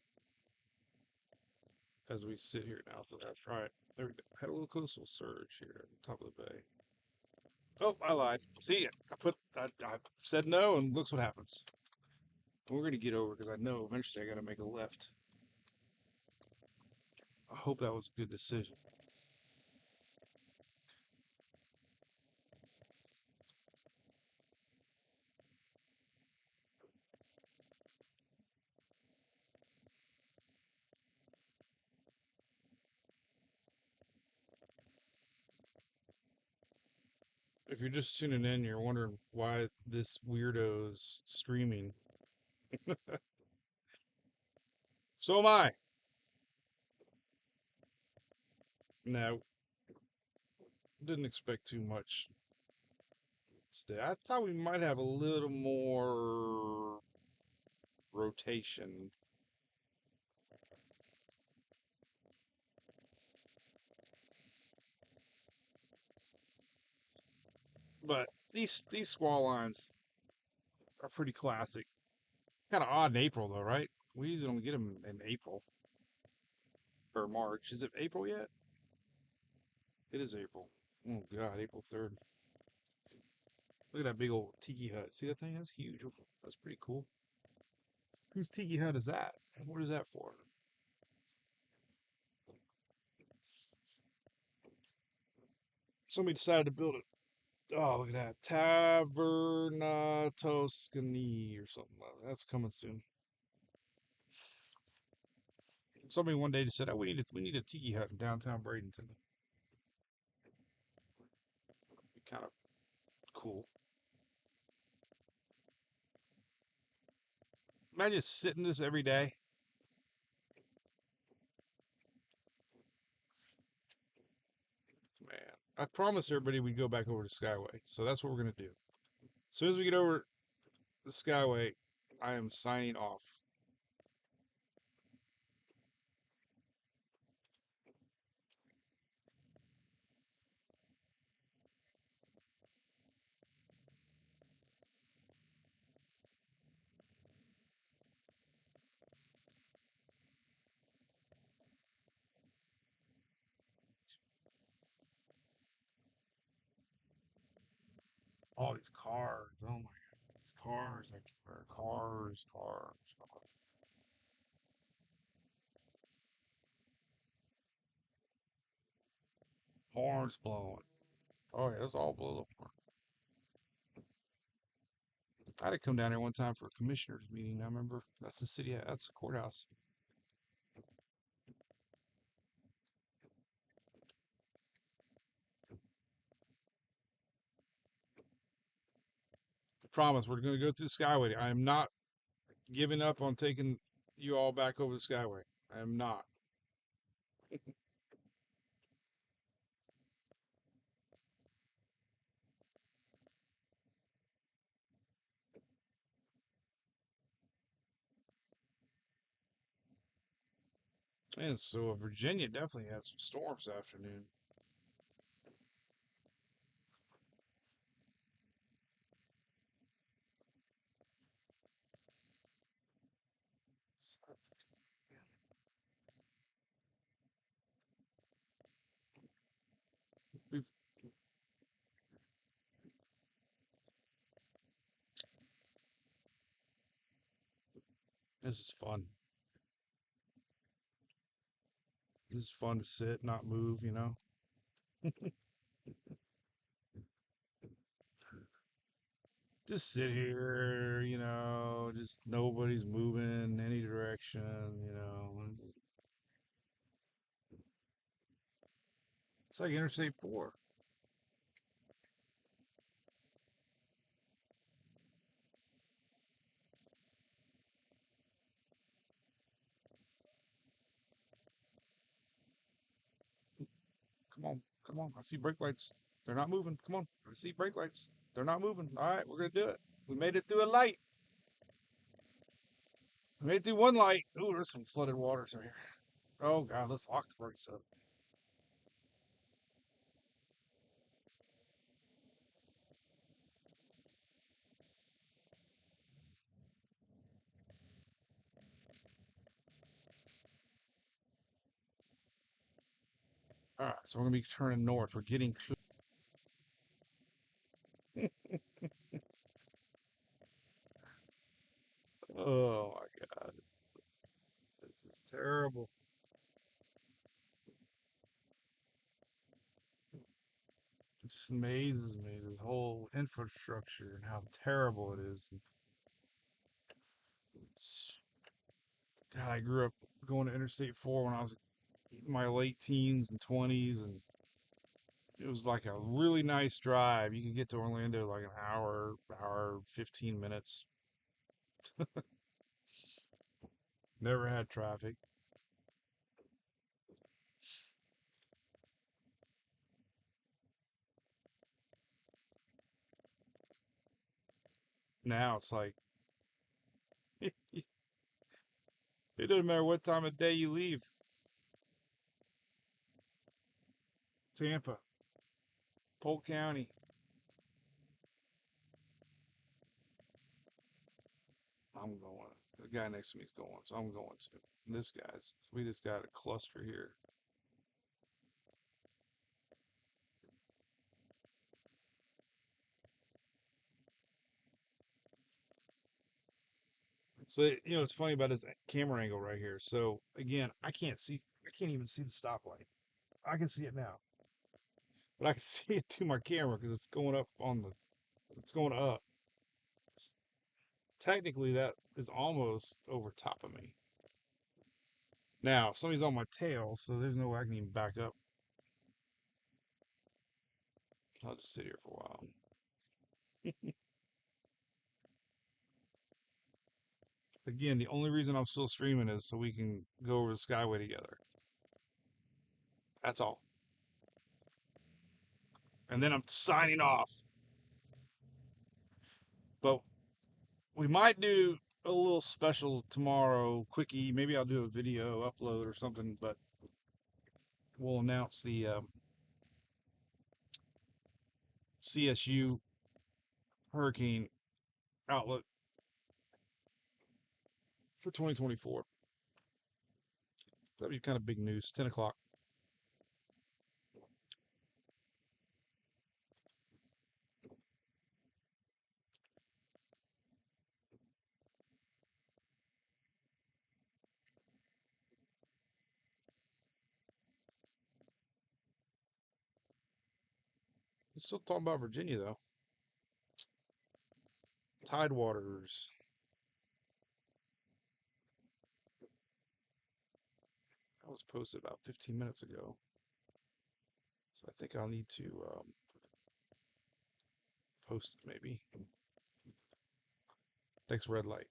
as we sit here now. So that's right. There we go. Had a little coastal surge here at the top of the bay. Oh, I lied. See, I said no, and looks what happens. We're going to get over because I know eventually I got to make a left. I hope that was a good decision. If you're just tuning in, you're wondering why this weirdo's streaming. So am I. No, didn't expect too much today. I thought we might have a little more rotation. But these squall lines are pretty classic. Kind of odd in April though, right? We usually don't get them in April or March. Is it April yet? It is April. Oh God, April 3rd. Look at that big old tiki hut. See that thing? That's huge. That's pretty cool. Whose tiki hut is that? And what is that for? Somebody decided to build it. Oh, look at that. Taverna Toscani or something like that. That's coming soon. Somebody one day just said, "Oh, we need a tiki hut in downtown Bradenton." Be kind of cool. Imagine sitting this every day. Man, I promised everybody we'd go back over to Skyway, so that's what we're gonna do. As soon as we get over the Skyway, I am signing off. All these cars. Oh my God. These cars everywhere. Cars. Horns blowing. Oh yeah, that's all blow up. I had to come down here one time for a commissioners meeting. I remember that's the city. That's the courthouse. I promise we're going to go through the Skyway. I am not giving up on taking you all back over the Skyway. I am not. And so Virginia definitely had some storms this afternoon. We've, this is fun. This is fun to sit, not move. Just sit here. Just nobody's moving any direction. It's like Interstate 4. Come on, come on. I see brake lights. They're not moving. Come on. I see brake lights. They're not moving. All right, we're gonna do it. We made it through a light. We made it through one light. Ooh, there's some flooded waters right here. Oh God, let's lock the brakes up. All right, so we're gonna be turning north. We're getting to. Oh my God, this is terrible. just amazes me, this whole infrastructure and how terrible it is. God, I grew up going to Interstate 4 when I was in my late teens and 20s, and it was like a really nice drive. You could get to Orlando like an hour, 15 minutes. Never had traffic. Now it's like, it doesn't matter what time of day you leave. Tampa, Polk County. I'm going. The guy next to me is going, so I'm going to. And this guy's, we just got a cluster here. So, it's funny about this camera angle right here. So, again, I can't even see the stoplight. I can see it now, but I can see it to my camera because it's going up. Technically, that is almost over top of me. Now, somebody's on my tail, so there's no way I can even back up. I'll just sit here for a while. Again, the only reason I'm still streaming is so we can go over the Skyway together. That's all. And then I'm signing off. But we might do a little special tomorrow, quickie. Maybe I'll do a video upload or something, but we'll announce the CSU hurricane outlook for 2024. That'd be kind of big news. 10 o'clock. We're still talking about Virginia, though. Tidewaters. That was posted about 15 minutes ago. So I think I'll need to post it maybe. Next red light.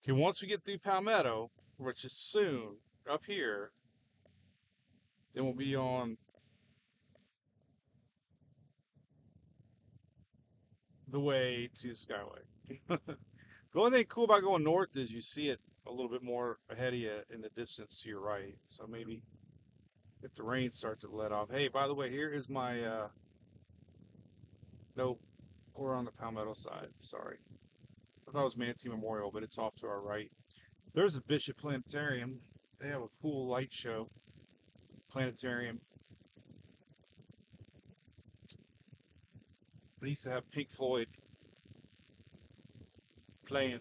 Okay, once we get through Palmetto, which is soon, up here, then we'll be on the way to Skyway. The only thing cool about going north is you see it a little bit more ahead of you in the distance to your right. So maybe if the rain starts to let off. Hey, by the way, here is my nope, we're on the Palmetto side. Sorry. I thought it was Manatee Memorial, but it's off to our right. There's a Bishop Planetarium. They have a cool light show. Planetarium. They used to have Pink Floyd playing.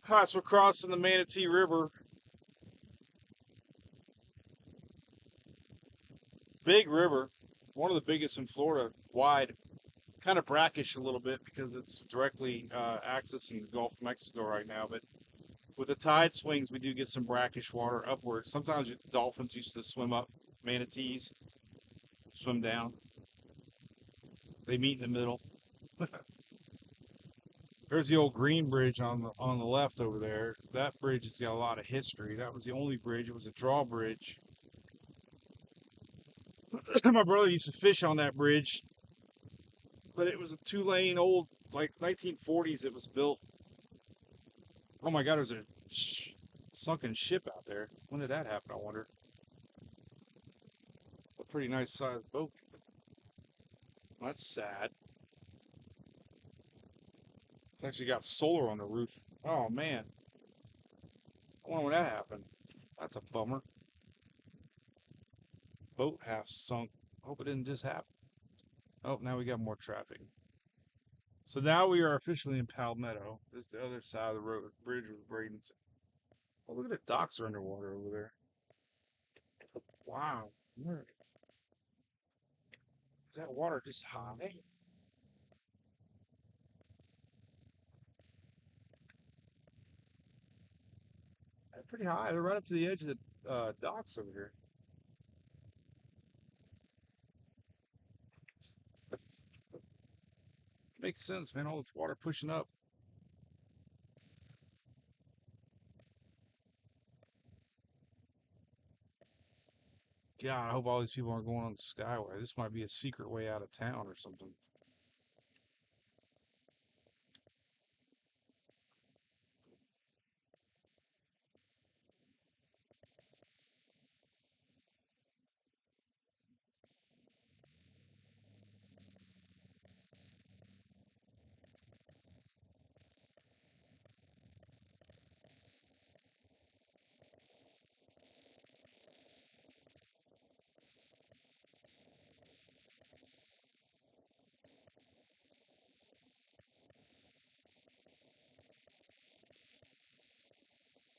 Alright, so we're crossing the Manatee River. Big river. One of the biggest in Florida, wide. Kind of brackish a little bit because it's directly accessing the Gulf of Mexico right now. But with the tide swings, we do get some brackish water upwards. Sometimes dolphins used to swim up, manatees swim down. They meet in the middle. There's the old Green Bridge on the left over there. That bridge has got a lot of history. That was the only bridge. It was a drawbridge. My brother used to fish on that bridge, but it was a two-lane old, like 1940s. It was built. Oh my God, there's a sunken ship out there. When did that happen? I wonder. pretty nice sized boat. That's sad. It's actually got solar on the roof. Oh man. I wonder when that happened. That's a bummer. Boat half sunk. Hope it didn't just happen. Oh, now we got more traffic. So now we are officially in Palmetto. This is the other side of the road, bridge with Braden's. Oh, look at the docks are underwater over there. Wow. Is that water just high? That's pretty high. They're right up to the edge of the docks over here. Makes sense, man. All this water pushing up. God, I hope all these people aren't going on the Skyway. This might be a secret way out of town or something.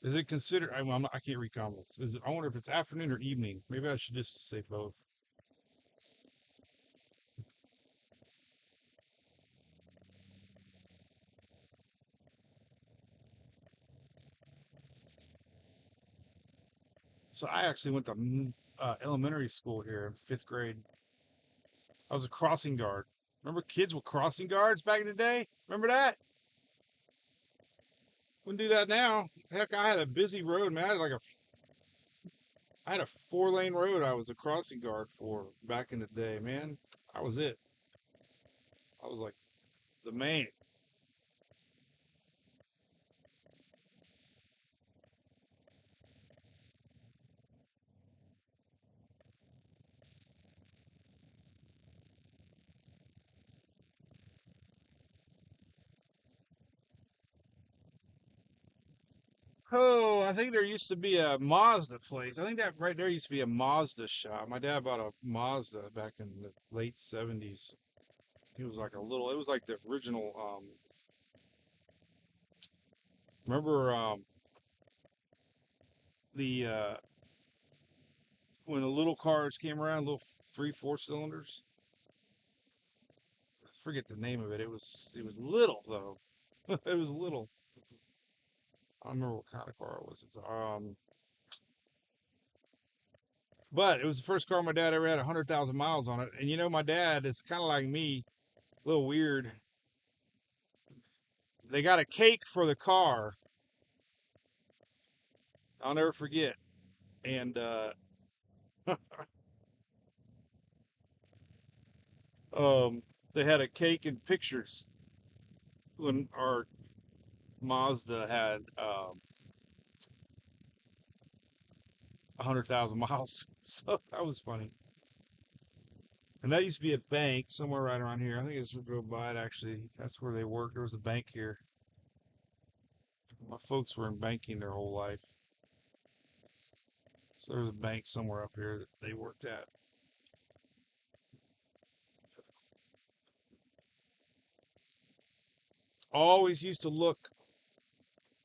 Is it considered? I can't read comments. Is it? I wonder if it's afternoon or evening. Maybe I should just say both. So I actually went to elementary school here in fifth grade. I was a crossing guard. Remember kids with crossing guards back in the day? Remember that? Wouldn't do that now. Heck, I had a busy road, man. I had a 4-lane road I was a crossing guard for back in the day, man. I was it. I was like the man. Oh, I think there used to be a Mazda place. I think that right there used to be a Mazda shop. My dad bought a Mazda back in the late 70s. It was like a little, it was like the original, remember the when the little cars came around, little 3, 4 cylinders. I forget the name of it. It was little though. It was little. I don't remember what kind of car it was. But it was the first car my dad ever had 100,000 miles on it. And you know, my dad is kind of like me, a little weird. They got a cake for the car. I'll never forget. And um, they had a cake and pictures when our Mazda had 100,000 miles. So that was funny. And that used to be a bank somewhere right around here. I think it's drove by it actually. That's where they worked. There was a bank here. My folks were in banking their whole life. So there was a bank somewhere up here that they worked at. Always used to look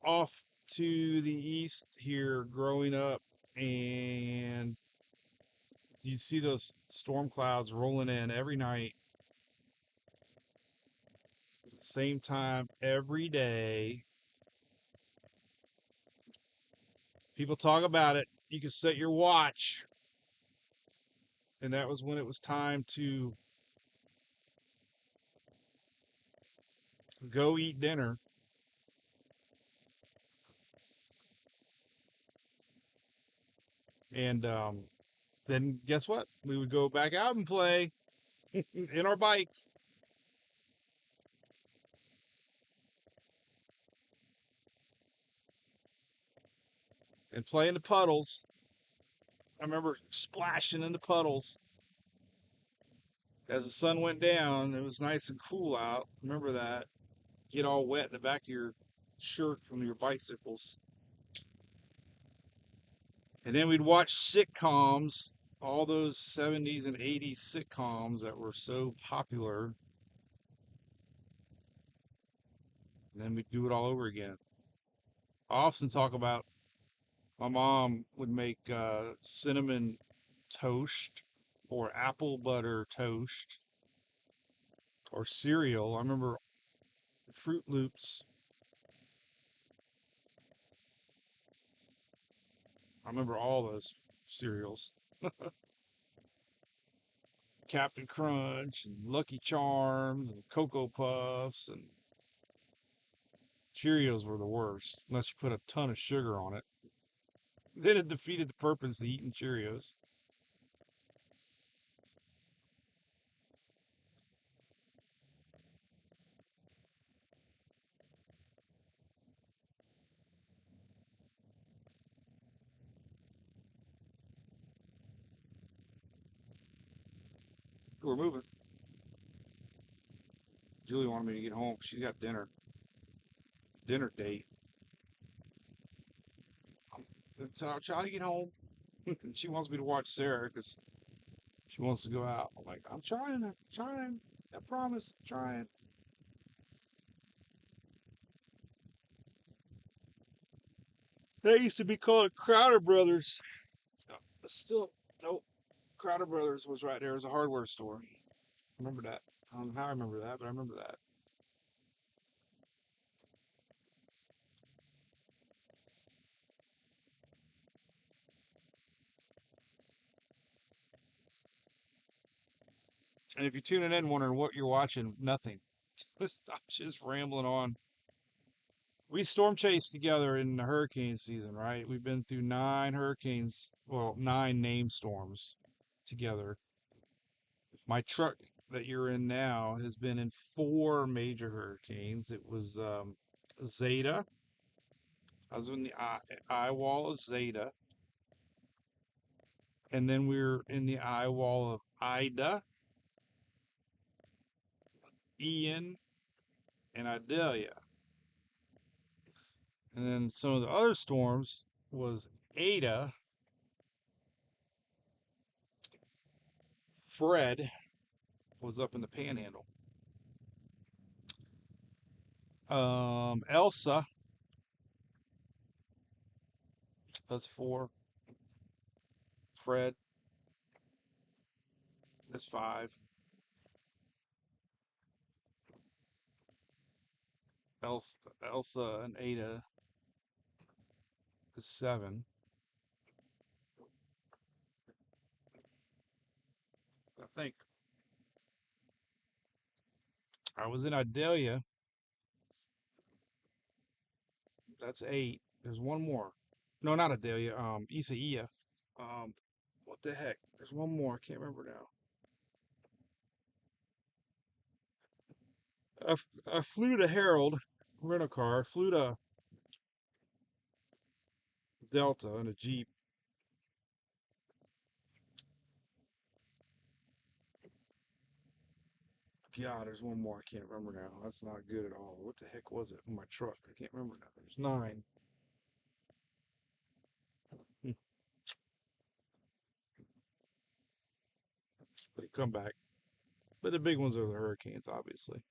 off to the east here growing up, and you see those storm clouds rolling in every night, same time every day. People talk about it. You can set your watch, and that was when it was time to go eat dinner. And then guess what? We would go back out and play in our bikes and play in the puddles. I remember splashing in the puddles. As the sun went down, it was nice and cool out. Remember that? Get all wet in the back of your shirt from your bicycles. And then we'd watch sitcoms, all those 70s and 80s sitcoms that were so popular. And then we'd do it all over again. I often talk about my mom would make cinnamon toast or apple butter toast or cereal. I remember Fruit Loops. I remember all those cereals. Captain Crunch and Lucky Charms and Cocoa Puffs and Cheerios were the worst, unless you put a ton of sugar on it. Then it defeated the purpose of eating Cheerios. We're moving. Julie wanted me to get home. She got dinner date. I'm trying to get home. She wants me to watch Sarah because she wants to go out. I'm like, I'm trying. I promise, trying. That used to be called Crowder Brothers. Still, nope. Crowder Brothers was right there. It was a hardware store. Remember that. I don't know how I remember that, but I remember that. And if you're tuning in wondering what you're watching, nothing. I'm just rambling on. We storm chased together in the hurricane season, right? We've been through 9 hurricanes, well, 9 named storms together. My truck that you're in now has been in 4 major hurricanes. It was Zeta. I was in the eye wall of Zeta. And then we were in the eye wall of Ida, Ian, and Idalia. And then some of the other storms was Ada, Fred was up in the Panhandle. Elsa, that's 4. Fred, that's 5. Elsa and Ada is 7. I think I was in Idalia. That's 8. There's one more. No, not Idalia. Isaiah. What the heck? There's one more. I can't remember now. I flew to Harold, rent a car. Flew to Delta in a Jeep. God, there's one more. I can't remember now. That's not good at all. What the heck was it in my truck? I can't remember now. There's 9. Hmm. They come back. But the big ones are the hurricanes, obviously.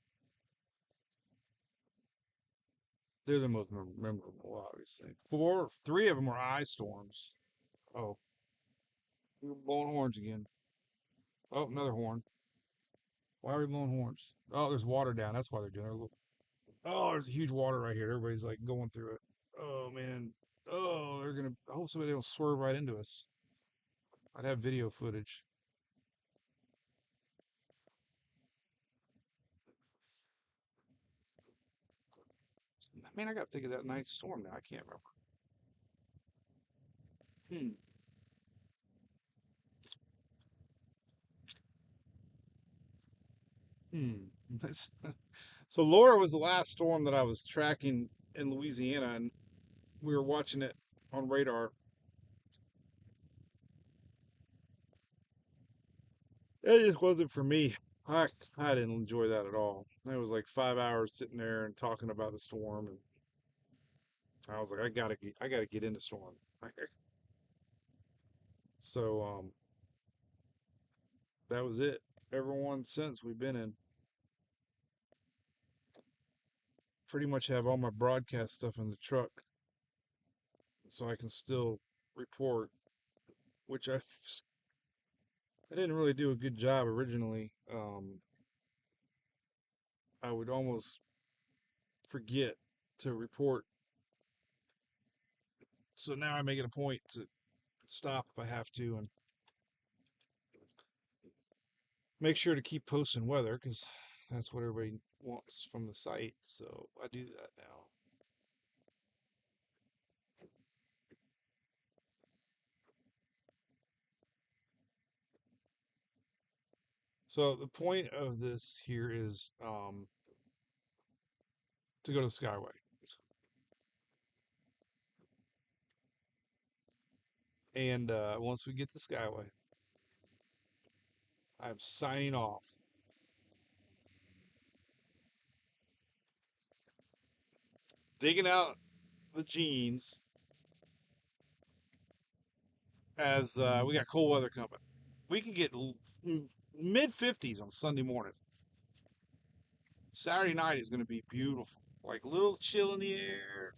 They're the most memorable, obviously. 3 of them were ice storms. Oh, we were blowing horns again. Oh, another horn. Why are we blowing horns? Oh, there's water down. That's why they're doing it. Oh, there's a huge water right here. Everybody's like going through it. Oh man. Oh, they're gonna. I hope somebody don't swerve right into us. I'd have video footage. Man, I got to think of that night storm now. I can't remember. Hmm. So Laura was the last storm that I was tracking in Louisiana, and we were watching it on radar. It just wasn't for me. I I didn't enjoy that at all. It was like 5 hours sitting there and talking about the storm, and I was like, I gotta get into storm. So that was it. Everyone since we've been in pretty much have all my broadcast stuff in the truck, so I can still report, which I didn't really do a good job originally. I would almost forget to report, so now I make it a point to stop if I have to and make sure to keep posting weather because that's what everybody wants from the site. So I do that now. So the point of this here is to go to the Skyway. And once we get to Skyway, I'm signing off. Digging out the jeans as we got cold weather coming. We can get mid 50s on Sunday morning. Saturday night is going to be beautiful. Like a little chill in the air.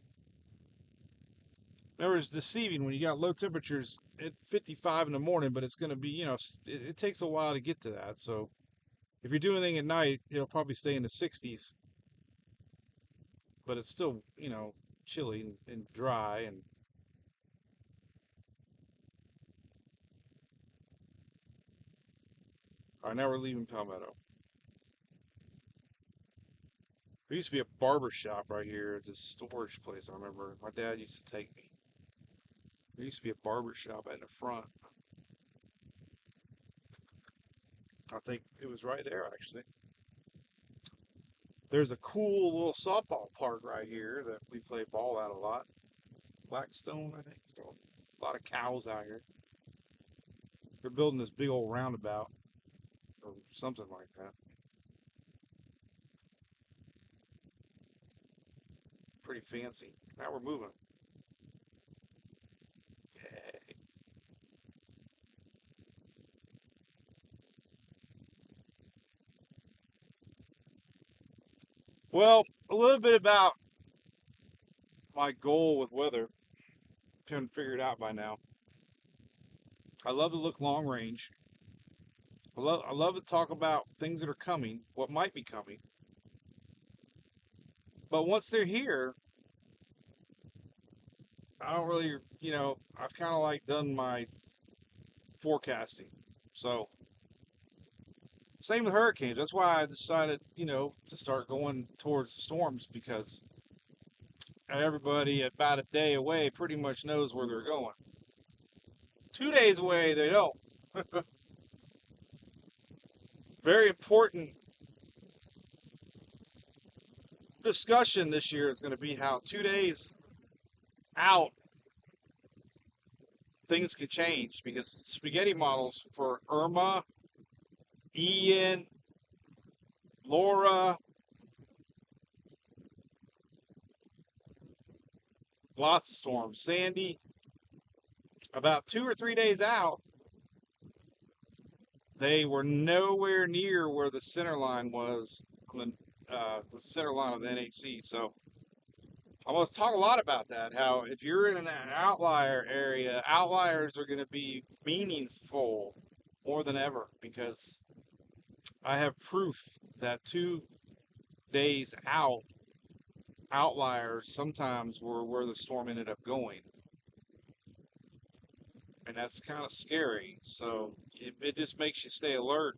Remember, it's deceiving when you got low temperatures at 55 in the morning, but it's going to be, it takes a while to get to that. So if you're doing anything at night, it'll probably stay in the 60s, but it's still, chilly and dry. And all right, now we're leaving Palmetto. There used to be a barber shop right here at this storage place. I remember my dad used to take me. There used to be a barber shop at the front. I think it was right there, actually. There's a cool little softball park right here that we play ball at a lot. Blackstone, I think it's called. A lot of cows out here. They're building this big old roundabout or something like that. Pretty fancy. Now we're moving. Yay. Well, a little bit about my goal with weather. If you haven't figured it out by now. I love to look long range. I love to talk about things that are coming, what might be coming. But once they're here, I don't really, I've kind of like done my forecasting. So, same with hurricanes. That's why I decided, to start going towards the storms because everybody about a day away pretty much knows where they're going. 2 days away, they don't. Very important discussion this year is going to be how 2 days out things could change because spaghetti models for Irma, Ian, Laura, lots of storms, Sandy, about 2 or 3 days out, they were nowhere near where the center line was on the center line of the NHC. So I want to talk a lot about that. How if you're in an outlier area, outliers are going to be meaningful more than ever because I have proof that 2 days out, outliers sometimes were where the storm ended up going. And that's kind of scary. So it just makes you stay alert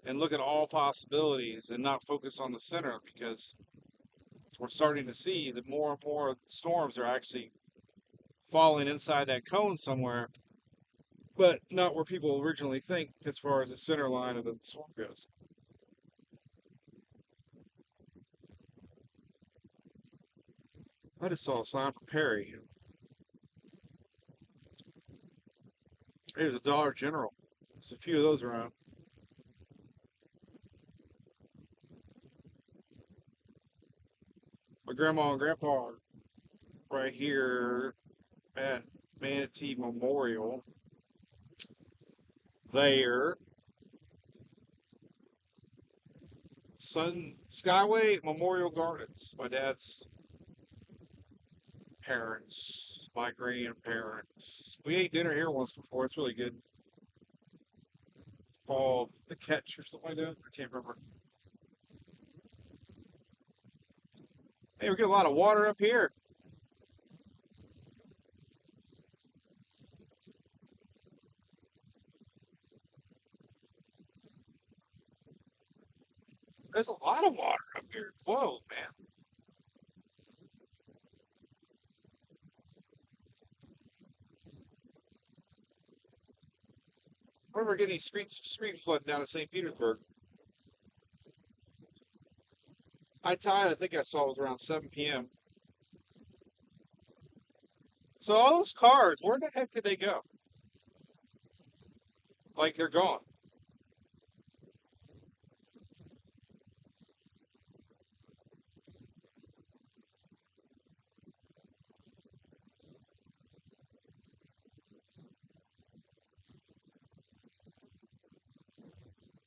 and look at all possibilities and not focus on the center because we're starting to see that more and more storms are actually falling inside that cone somewhere, but not where people originally think as far as the center line of the storm goes. I just saw a sign for Perry. It was a Dollar General. There's a few of those around. My grandma and grandpa are right here at Manatee Memorial. There. Skyway Memorial Gardens. My dad's parents, my grandparents. We ate dinner here once before. It's really good. It's called The Catch or something like that. I can't remember. Hey, we get a lot of water up here. There's a lot of water up here. Whoa, man. I remember getting street flood down in St. Petersburg. High tide, I think I saw it was around 7 p.m. So all those cars, where the heck did they go? Like they're gone.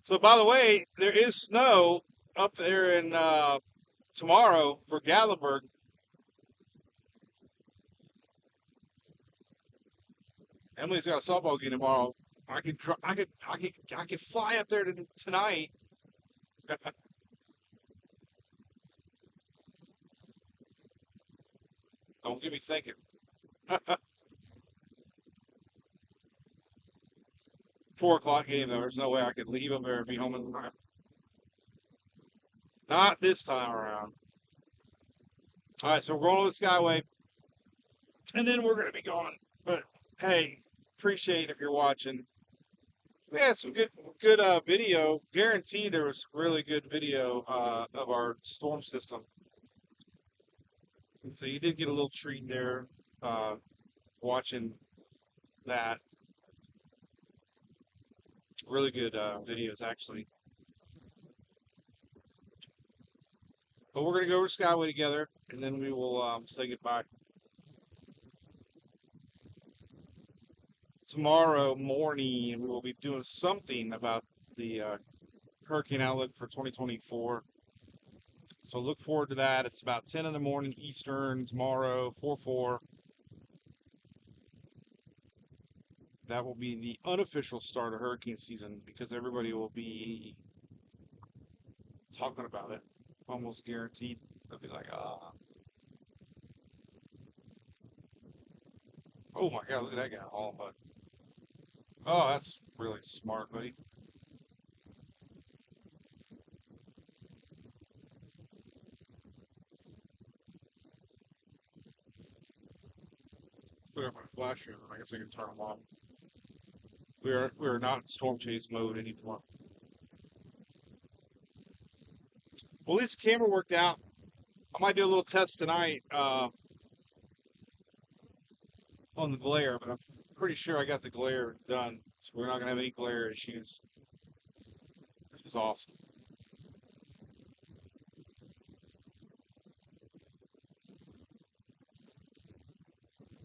So by the way, there is snow up there in tomorrow for Gatlinburg. Emily's got a softball game tomorrow. I could fly up there tonight. Don't get me thinking. 4 o'clock game though. There's no way I could leave up there and be home in time. Not this time around. All right, so we're going to the Skyway, and then we're gonna be gone. But hey, appreciate if you're watching. We had some good video. Guaranteed there was really good video of our storm system. So you did get a little treat there watching that. Really good videos, actually. But we're going to go over Skyway together, and then we will say goodbye. Tomorrow morning, we will be doing something about the hurricane outlook for 2024. So look forward to that. It's about 10 in the morning Eastern tomorrow, 4/4. That will be the unofficial start of hurricane season because everybody will be talking about it. Almost guaranteed. They'll be like, ah. Oh my God, look at that guy. All but. Oh, that's really smart, buddy. Put up my flash here. I guess I can turn them off. We are not in storm chase mode anymore. Well, at least the camera worked out. I might do a little test tonight on the glare, but I'm pretty sure I got the glare done, so we're not gonna have any glare issues, which is awesome.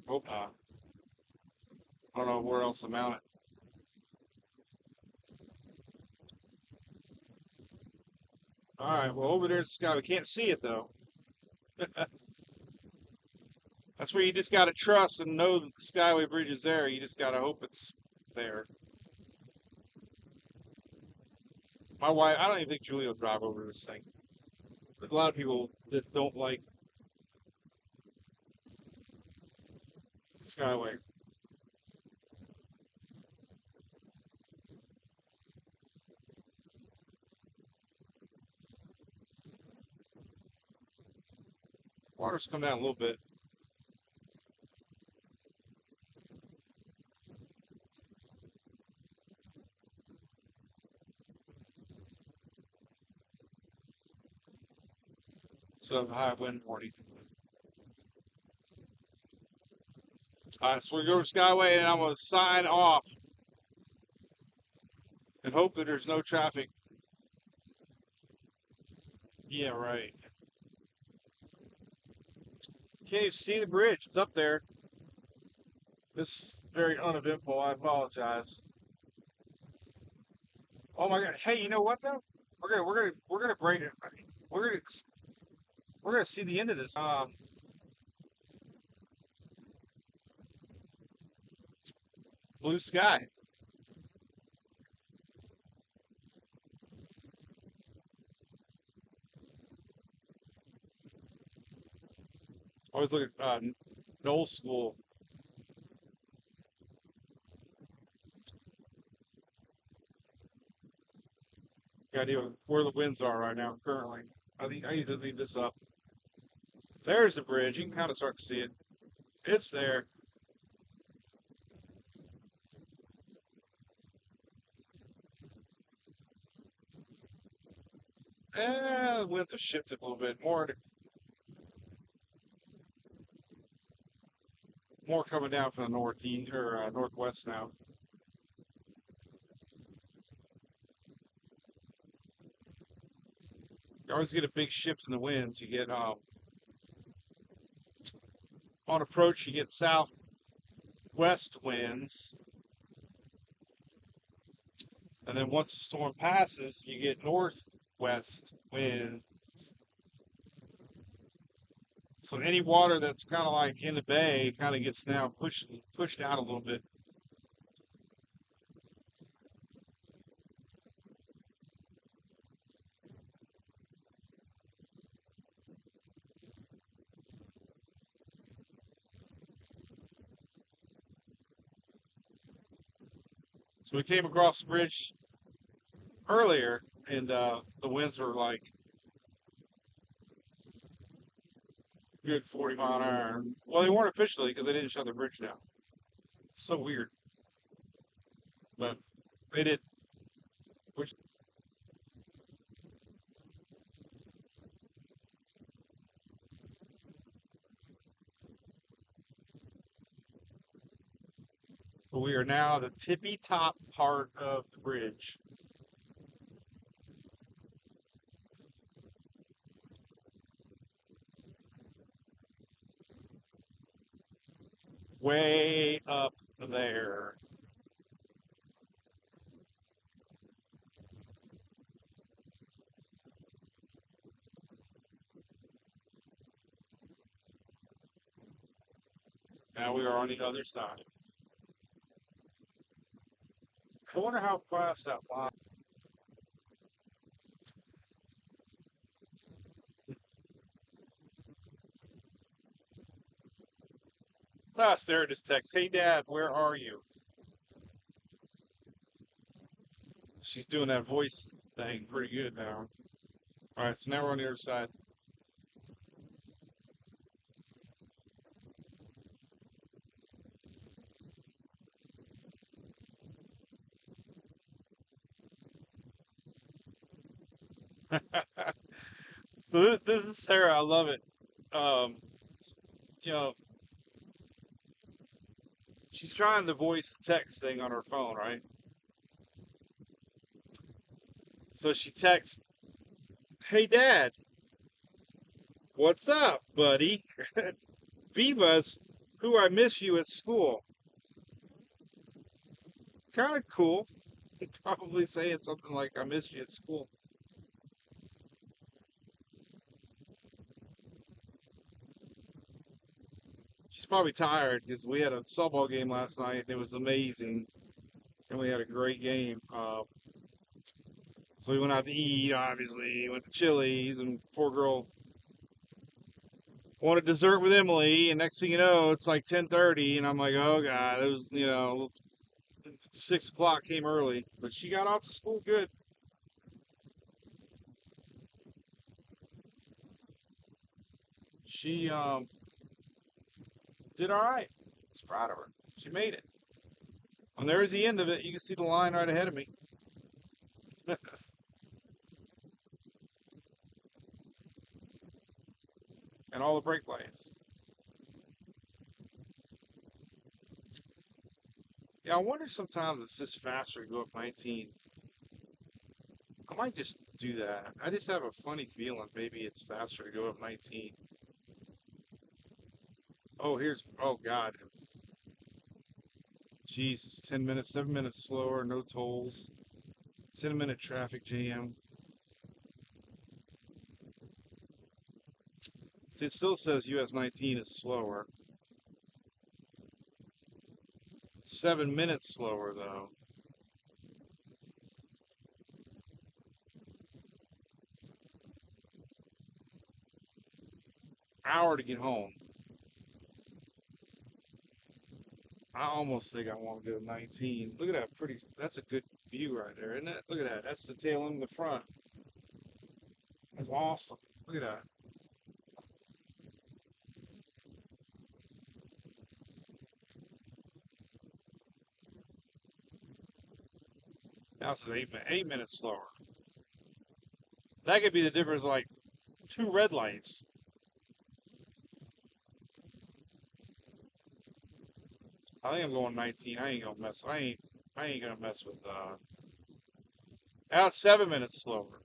Hope not. I don't know where else to mount it. All right, well over there at the sky, we can't see it though. That's where you just gotta trust and know that the Skyway Bridge is there. You just gotta hope it's there. My wife, I don't even think Julia will drive over this thing. There's a lot of people that don't like Skyway. Water's come down a little bit. So high wind warning. All right, so we go to Skyway, and I'm gonna sign off and hope that there's no traffic. Yeah, right. Can't even see the bridge. It's up there. This is very uneventful. I apologize. Oh my God! Hey, you know what though? We're gonna break it. We're gonna we're gonna see the end of this. Blue sky. Always look at Knoll School. Got idea where the winds are right now currently. I think I need to leave this up. There's the bridge. You can kind of start to see it. It's there. The winds have shifted a little bit more coming down from the northeast or northwest now. You always get a big shift in the winds. You get on approach, you get southwest winds, and then once the storm passes, you get northwest winds. So any water that's kind of like in the bay kind of gets now pushed out a little bit. So we came across the bridge earlier, and the winds were like good 40 mile an hour. Well, they weren't officially because they didn't shut the bridge down. So weird, but they did. Which we are now the tippy top part of the bridge. Way up there. Now we are on the other side. I wonder how fast that flies. Sarah just texts, "Hey Dad, where are you?" She's doing that voice thing pretty good now. All right, so now we're on the other side. So this is Sarah. I love it. Um, you know, she's trying the voice text thing on her phone, right? So she texts, "Hey Dad, what's up, buddy? Viva's who I miss you at school." Kind of cool. Probably saying something like, "I miss you at school." She's probably tired because we had a softball game last night and it was amazing, and we had a great game. So we went out to eat, obviously, went to Chili's, and poor girl wanted dessert with Emily, and next thing you know, it's like 10:30, and I'm like, oh God, it was, 6 o'clock came early, but she got off to school good. She did all right. I was proud of her. She made it. And there's the end of it. You can see the line right ahead of me. And all the brake lights. Yeah, I wonder sometimes if it's just faster to go up 19. I might just do that. I just have a funny feeling maybe it's faster to go up 19. Oh, oh God, Jesus, 10 minutes, 7 minutes slower, no tolls, 10-minute traffic jam. See, it still says US 19 is slower. 7 minutes slower though. Hour to get home. I almost think I want to go 19. Look at that pretty. That's a good view right there, isn't it? Look at that. That's the tail end of the front. That's awesome. Look at that. Now it says 8 minutes slower. That could be the difference, like two red lights. I think I'm going 19. I ain't gonna mess. I ain't gonna mess with. Now it's 7 minutes slower.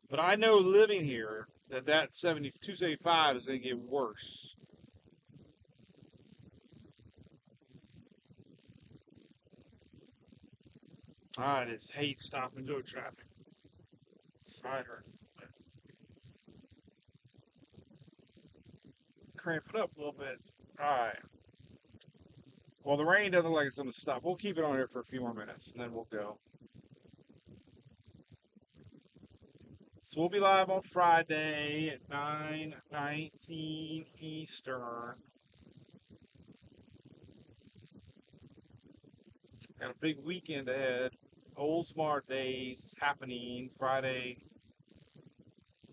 But I know living here that 275 is gonna get worse. I just hate stop and go traffic. Cider. Cramp it up a little bit. All right. Well, the rain doesn't look like it's going to stop. We'll keep it on here for a few more minutes, and then we'll go. So we'll be live on Friday at 9:19 Eastern. Got a big weekend ahead. Oldsmar Days is happening Friday,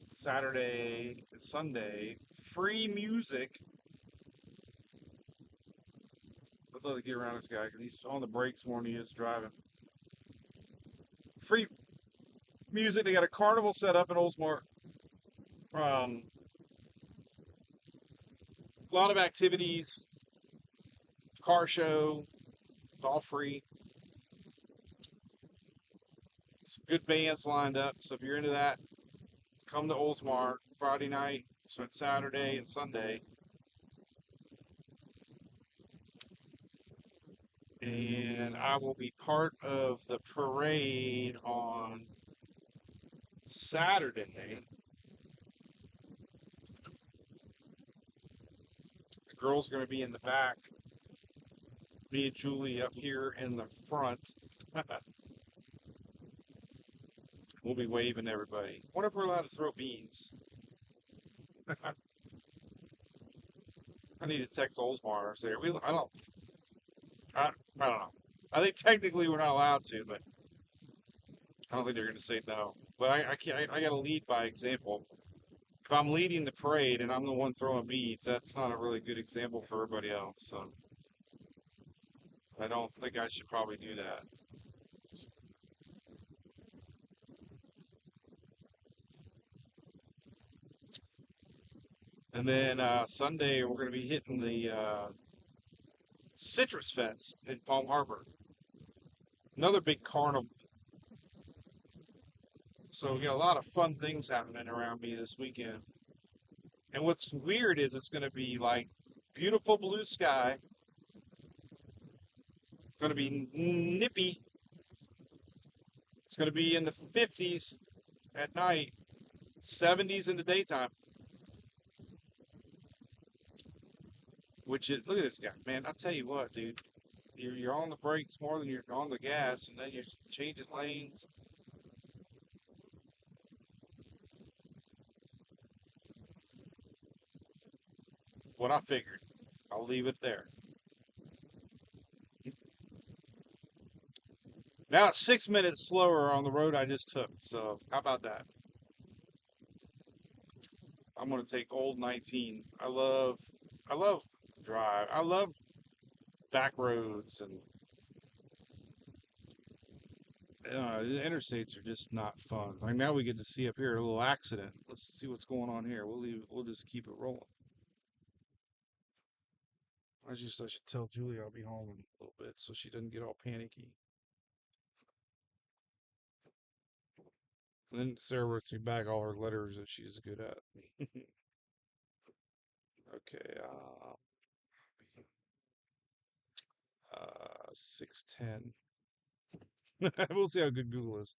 Saturday, and Sunday. Free music. I'd love to get around this guy because he's on the brakes more than he is driving. Free music. They got a carnival set up in Oldsmar. A lot of activities, car show, it's all free. Some good bands lined up. So if you're into that, come to Oldsmar Friday night, so it's Saturday and Sunday. And I will be part of the parade on Saturday. The girls are going to be in the back. Me and Julie up here in the front. We'll be waving everybody. Wonder if we're allowed to throw beans. I need to text Oldsmar. Say, I don't know. I think technically we're not allowed to, but I don't think they're going to say no. But I can't. I got to lead by example. If I'm leading the parade and I'm the one throwing beads, that's not a really good example for everybody else. So I don't think I should probably do that. And then Sunday we're going to be hitting the Citrus Fest in Palm Harbor. Another big carnival. So we got a lot of fun things happening around me this weekend. And what's weird is it's going to be like beautiful blue sky. It's going to be nippy. It's going to be in the 50s at night, 70s in the daytime. Which is, look at this guy, man. I'll tell you what, dude. You're on the brakes more than you're on the gas, and then you're changing lanes. What I figured. I'll leave it there. Now it's 6 minutes slower on the road I just took. So how about that? I'm gonna take old 19. I love drive. I love back roads and the interstates are just not fun. Like now we get to see up here a little accident. Let's see what's going on here. We'll just keep it rolling. I should tell Julie I'll be home in a little bit so she doesn't get all panicky. And then Sarah wrote me back all her letters that she's good at. Okay, 6:10. We'll see how good Google is.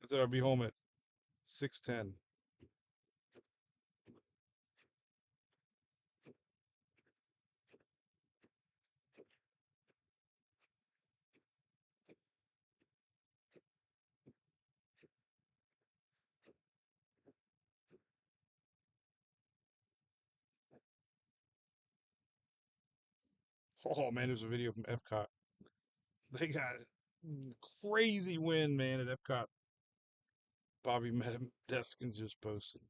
I said I'll be home at 6:10. Oh man, there's a video from Epcot. They got crazy wind, man, at Epcot. Bobby Deskins just posted.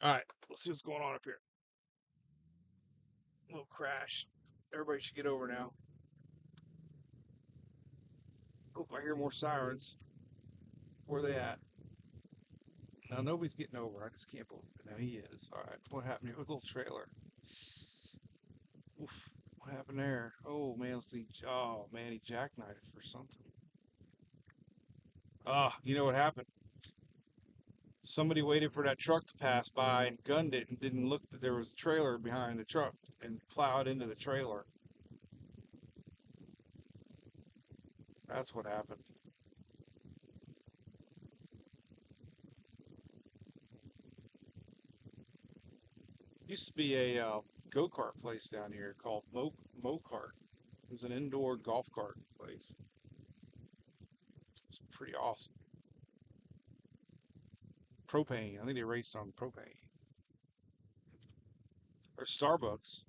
All right, let's see what's going on up here. Little crash. Everybody should get over now. Oh, I hear more sirens. Where are they at? Now nobody's getting over. I just can't believe it. Now he is. All right, what happened here? A little trailer. Oof. What happened there? Oh man, let's see. Oh man, he jackknifed or something. Ah, you know what happened? Somebody waited for that truck to pass by and gunned it and didn't look that there was a trailer behind the truck and plowed into the trailer. That's what happened. Used to be a go-kart place down here called Mo Kart. It was an indoor golf cart place. It's pretty awesome. Propane. I think they raced on propane. Or Starbucks.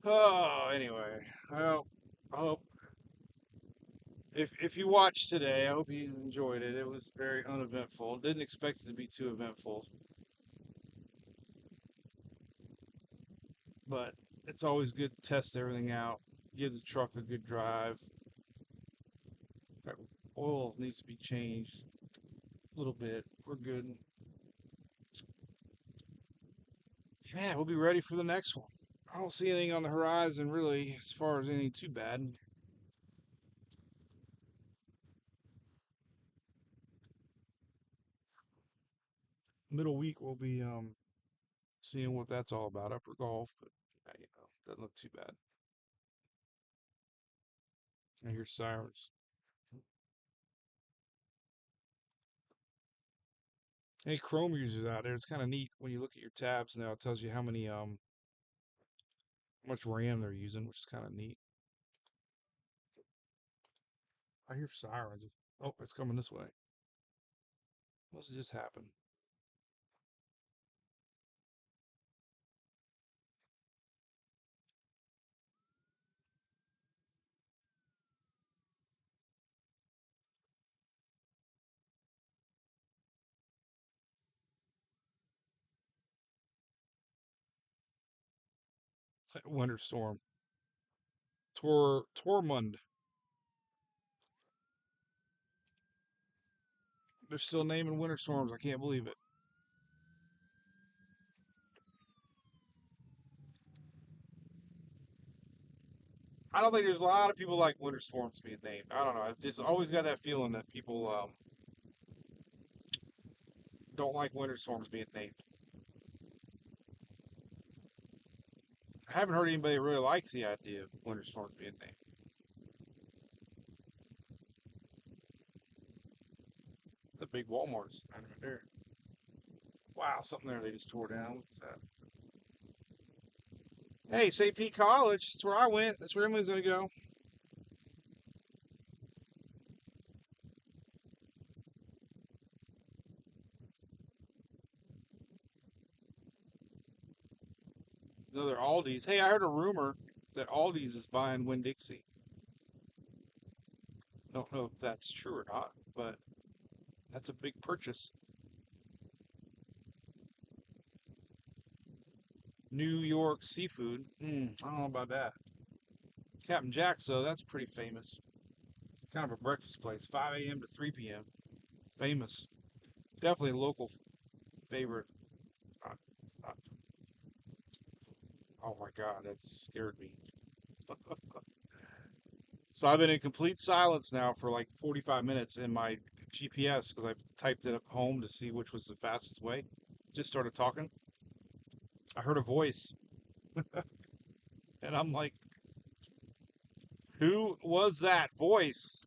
Oh, anyway. Well, I hope if you watched today, I hope you enjoyed it. It was very uneventful. Didn't expect it to be too eventful, but it's always good to test everything out. Give the truck a good drive. That oil needs to be changed a little bit. We're good. Yeah, we'll be ready for the next one. I don't see anything on the horizon really as far as anything too bad. Middle week we'll be seeing what that's all about. Upper golf, but doesn't look too bad. I hear sirens. Any Chrome users out there? It's kind of neat when you look at your tabs now. It tells you how many how much RAM they're using, which is kind of neat. I hear sirens. Oh, it's coming this way. What's just happened? Winter storm. Tormund. They're still naming winter storms. I can't believe it. I don't think there's a lot of people like winter storms being named. I don't know. I've just always got that feeling that people don't like winter storms being named. I haven't heard anybody really likes the idea of winter storms being named. It's a big Walmart sign right there. Wow, something there they just tore down. What's that? Hey, St. Pete College. That's where I went. That's where Emily's gonna go. Another Aldi's. Hey, I heard a rumor that Aldi's is buying Winn-Dixie. Don't know if that's true or not, but that's a big purchase. New York seafood. I don't know about that. Captain Jack's, though, that's pretty famous. Kind of a breakfast place. 5 a.m. to 3 p.m. Famous. Definitely a local favorite. Uh, uh, oh my God, that scared me. So I've been in complete silence now for like 45 minutes in my GPS because I typed it up home to see which was the fastest way. Just started talking. I heard a voice, and I'm like, who was that voice?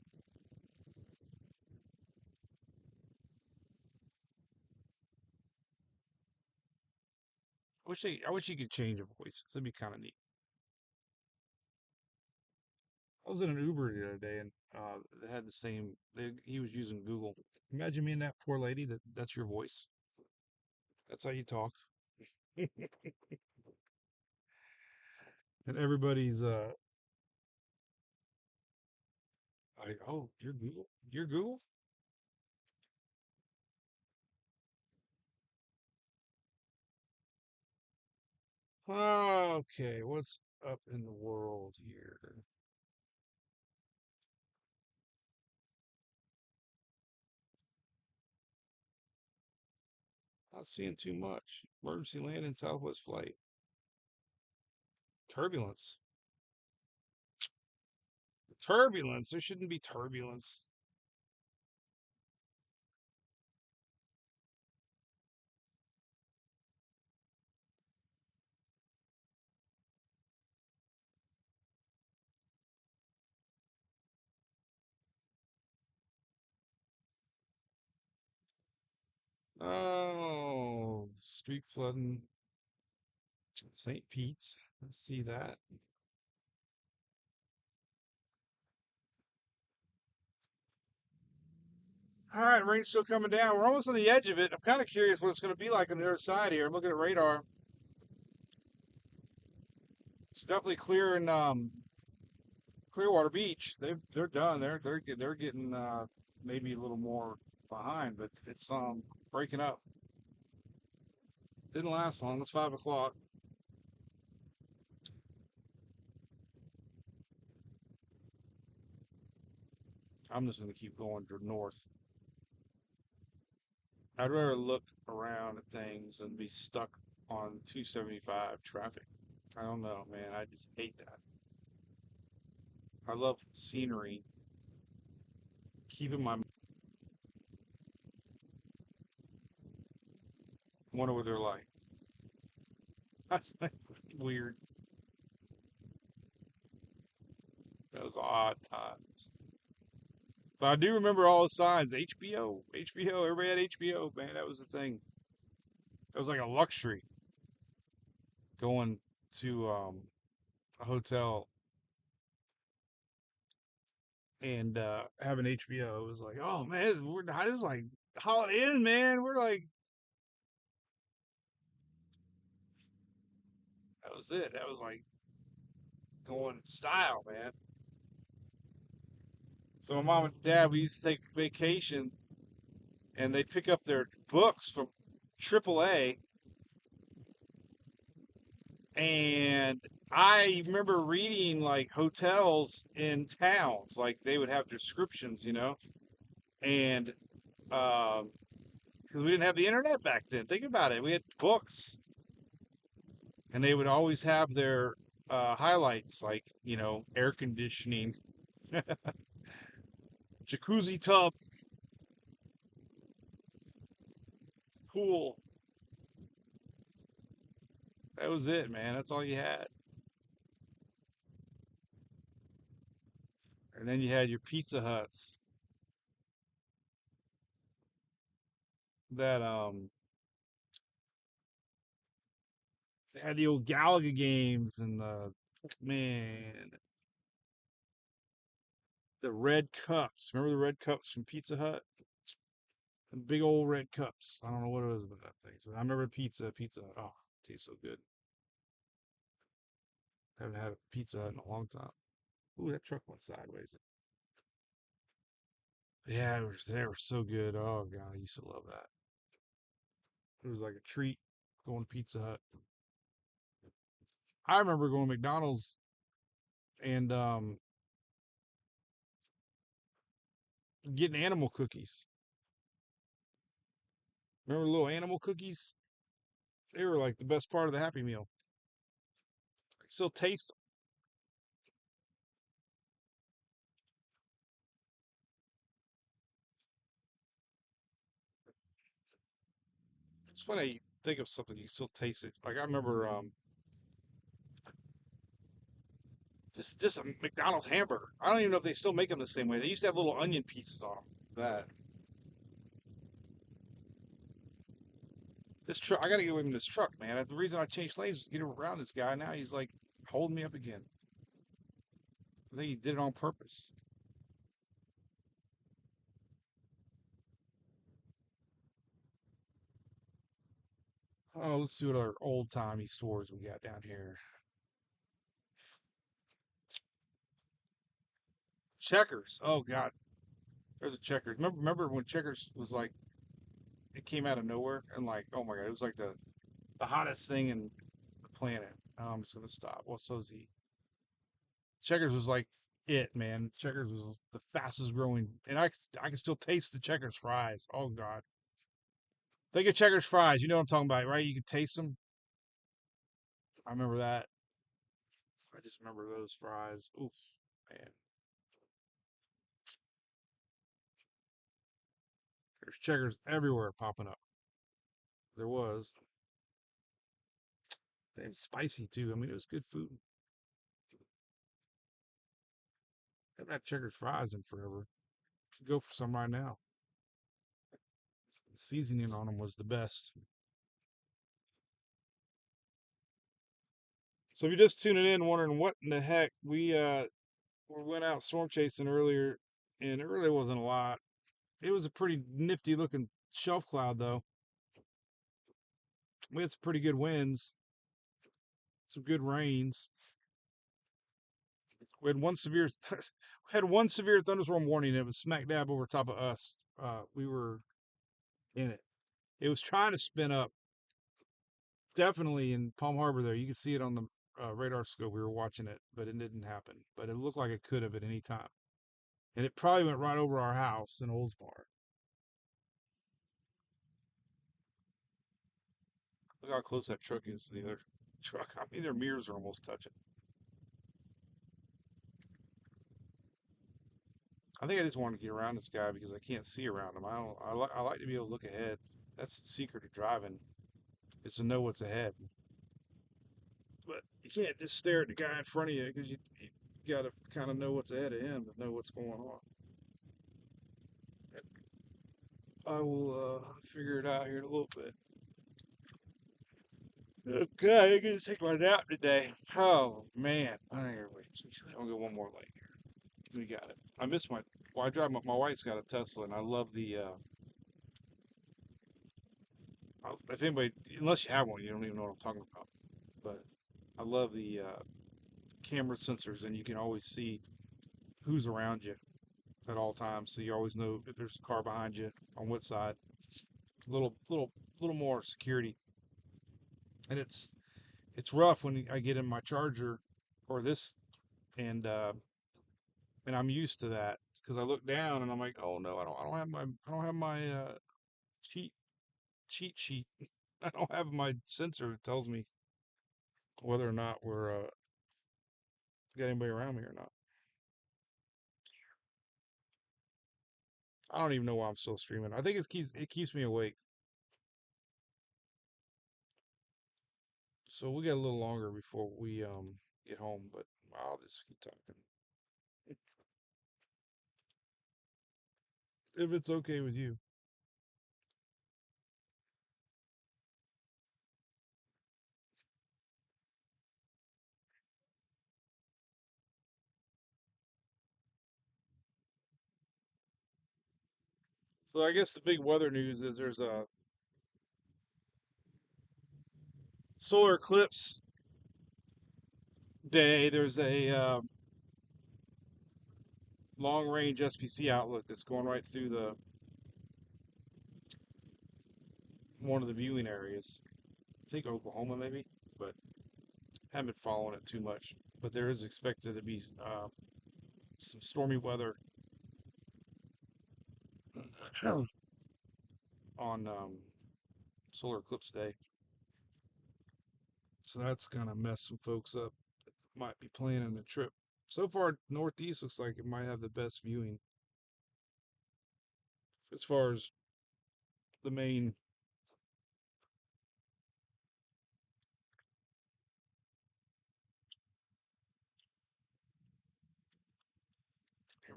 I wish you could change a voice. That'd be kind of neat. I was in an Uber the other day, and they had the same. He was using Google. Imagine me and that poor lady. That's your voice. That's how you talk. And everybody's oh, you're Google. You're Google. Okay, what's up in the world here? Not seeing too much. Emergency landing Southwest flight. Turbulence. Turbulence. There shouldn't be turbulence. Oh, street flooding. St. Pete's. I see that. All right, rain's still coming down. We're almost on the edge of it. I'm kind of curious what it's going to be like on the other side here. I'm looking at radar. It's definitely clear in Clearwater Beach. They're done. They're getting maybe a little more behind, but it's breaking up. Didn't last long. It's 5 o'clock. I'm just going to keep going to north. I'd rather look around at things than be stuck on 275 traffic. I don't know, man. I just hate that. I love scenery. Keeping my wonder what they're like. That's weird. That was odd times. But I do remember all the signs. HBO, HBO. Everybody had HBO, man. That was the thing. That was like a luxury going to a hotel and having HBO. It was like, oh man, it was like Holiday Inn, man. We're like, that was it. That was like going in style, man. So my mom and dad, we used to take vacation, and they'd pick up their books from AAA, and I remember reading like hotels in towns, like they would have descriptions, and because we didn't have the internet back then. Think about it. We had books, and they would always have their highlights, like air conditioning, jacuzzi tub, pool. That was it, man. That's all you had. And then you had your Pizza Huts that they had the old Galaga games and the man, the red cups. Remember the red cups from Pizza Hut? The big old red cups. I don't know what it was about that thing. So I remember Pizza Hut. Oh, it tastes so good. Haven't had a Pizza Hut in a long time. Ooh, that truck went sideways. Yeah, they were so good. Oh god, I used to love that. It was like a treat going to Pizza Hut. I remember going to McDonald's and getting animal cookies. Remember the little animal cookies? They were like the best part of the Happy Meal. I still taste. It's funny you think of something you still taste it. Like I remember just a McDonald's hamburger. I don't even know if they still make them the same way. They used to have little onion pieces on them. That this truck, I got to get away from this truck, man. The reason I changed lanes was to get around this guy. Now he's like holding me up again. I think he did it on purpose. Oh, let's see what our old timey stores we got down here. Checkers. Oh God, there's a Checkers. Remember when Checkers was like it came out of nowhere and like oh my God, it was like the hottest thing in the planet. I'm just gonna stop. What's Sozy? Checkers was like it, man. Checkers was the fastest growing, and I can still taste the Checkers fries. Oh God, think of Checkers fries. You know what I'm talking about, right? You can taste them. I remember that. I just remember those fries. Oof, man. There's Checkers everywhere popping up. There was. They were spicy too. I mean, it was good food. Haven't had Checkers fries in forever. Could go for some right now. The seasoning on them was the best. So if you're just tuning in, wondering what in the heck we went out storm chasing earlier, and it really wasn't a lot. It was a pretty nifty looking shelf cloud though. We had some pretty good winds, some good rains. We had one severe we had one severe thunderstorm warning. It was smack dab over top of us. We were in it. It was trying to spin up. Definitely in Palm Harbor there. You could see it on the radar scope. We were watching it, but it didn't happen. But it looked like it could have at any time. And it probably went right over our house in Oldsmar. Look how close that truck is to the other truck. I mean, their mirrors are almost touching. I think I just want to get around this guy because I can't see around him. I don't. I like to be able to look ahead. That's the secret of driving is to know what's ahead. But you can't just stare at the guy in front of you because you got to kind of know what's ahead of him to know what's going on. I will figure it out here in a little bit. Okay, I'm gonna take my nap today. Oh man, I ain't wait. I'll go one more leg here. We got it. I miss my. Well, I drive my wife's got a Tesla, and I love the. If anybody, unless you have one, you don't even know what I'm talking about. But I love the camera sensors, and you can always see who's around you at all times, so you always know if there's a car behind you on what side. Little more security, and it's rough when I get in my Charger or this, and I'm used to that because I look down and I'm like, oh no, I don't have my cheat cheat sheet. I don't have my sensor that tells me whether or not we're got anybody around me or not. I don't even know why I'm still streaming. I think it keeps me awake. So we got a little longer before we get home, but I'll just keep talking if it's okay with you. So I guess the big weather news is there's a solar eclipse day. There's a long range SPC outlook that's going right through the one of the viewing areas. I think Oklahoma maybe, but Haven't been following it too much, but there is expected to be some stormy weather on solar eclipse day. So that's gonna mess some folks up that might be planning a trip. So far, Northeast looks like it might have the best viewing as far as the main.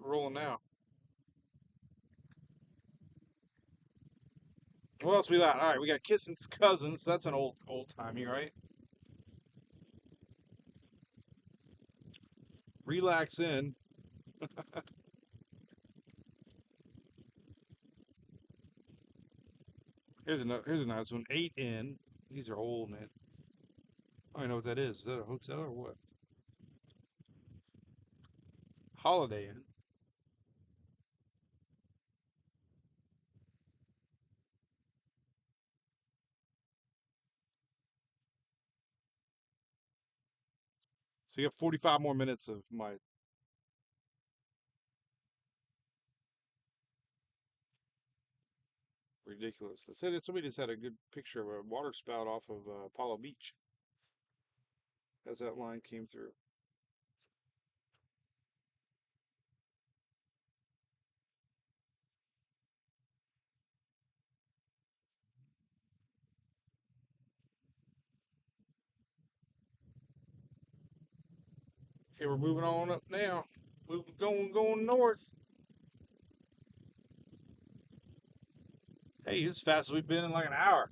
We're rolling now. What else we got? All right, we got Kissing Cousins. That's an old timey, right? Relax in. Here's a nice one. 8 in. These are old, man. I don't know what that is. Is that a hotel or what? Holiday Inn. So you got 45 more minutes of my ridiculous. They said that somebody just had a good picture of a water spout off of Apollo Beach as that line came through. Okay, we're moving on up now. Moving, going north. Hey, this fast as we've been in like an hour.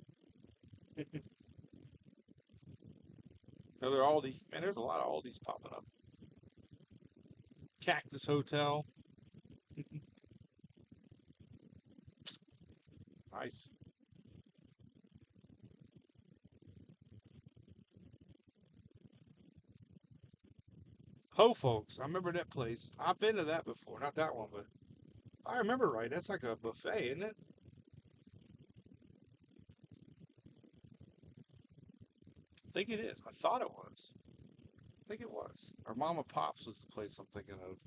Another Aldi. Man, there's a lot of Aldis popping up. Cactus Hotel. Nice. Ho Folks. I remember that place. I've been to that before. Not that one, but I remember right. That's like a buffet, isn't it? I think it is. I thought it was. I think it was. Or Mama Pops was the place I'm thinking of.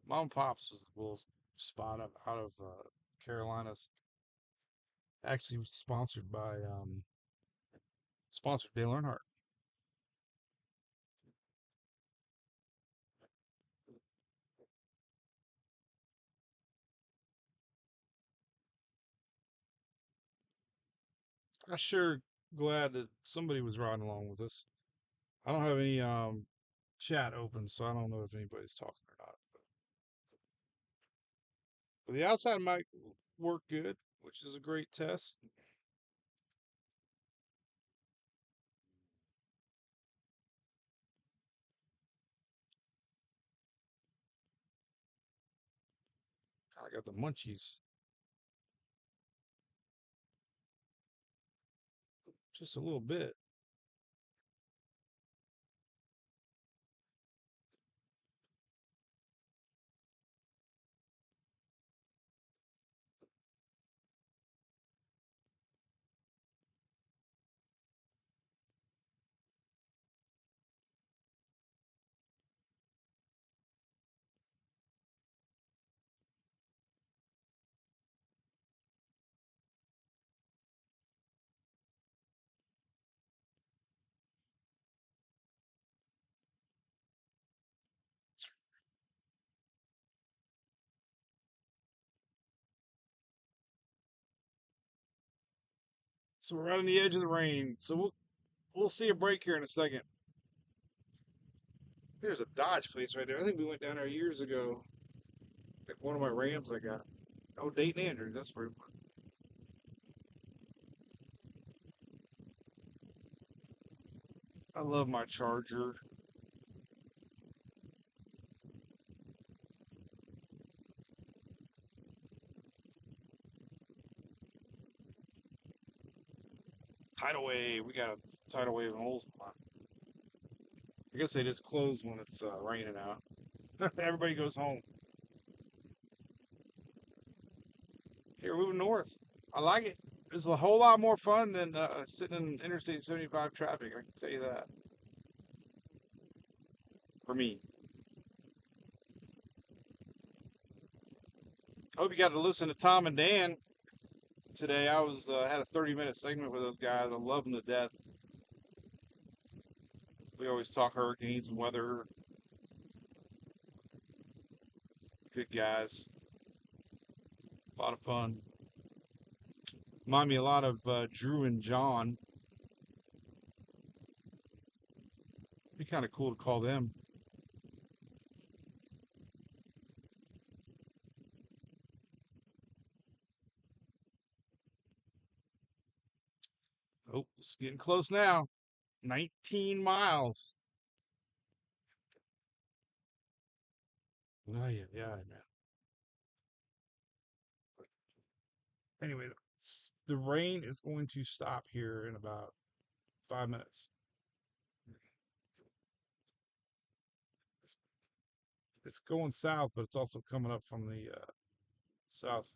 Mama Pops was a little spot up out of Carolinas. Actually sponsored by sponsored Dale Earnhardt. I'm sure glad that somebody was riding along with us. I don't have any chat open, so I don't know if anybody's talking or not. But the outside mic work good, which is a great test. I got the munchies just a little bit. So we're right on the edge of the rain. So we'll see a break here in a second. There's a Dodge place right there. I think we went down there years ago. Like one of my Rams I got. Oh, Dayton Andrews. That's where. I love my Charger. Tidal wave. We got a tidal wave in Oldsmont. I guess they just close when it's raining out. Everybody goes home. Here, we're moving north. I like it. It's a whole lot more fun than sitting in Interstate 75 traffic. I can tell you that. For me. I hope you got to listen to Tom and Dan today. I was had a 30-minute segment with those guys. I love them to death. We always talk hurricanes and weather. Good guys. A lot of fun. Remind me a lot of Drew and John. Be kind of cool to call them. Oh, it's getting close now. 19 miles. Oh, yeah, man. Anyway, the rain is going to stop here in about 5 minutes. It's, it's going south, but it's also coming up from the south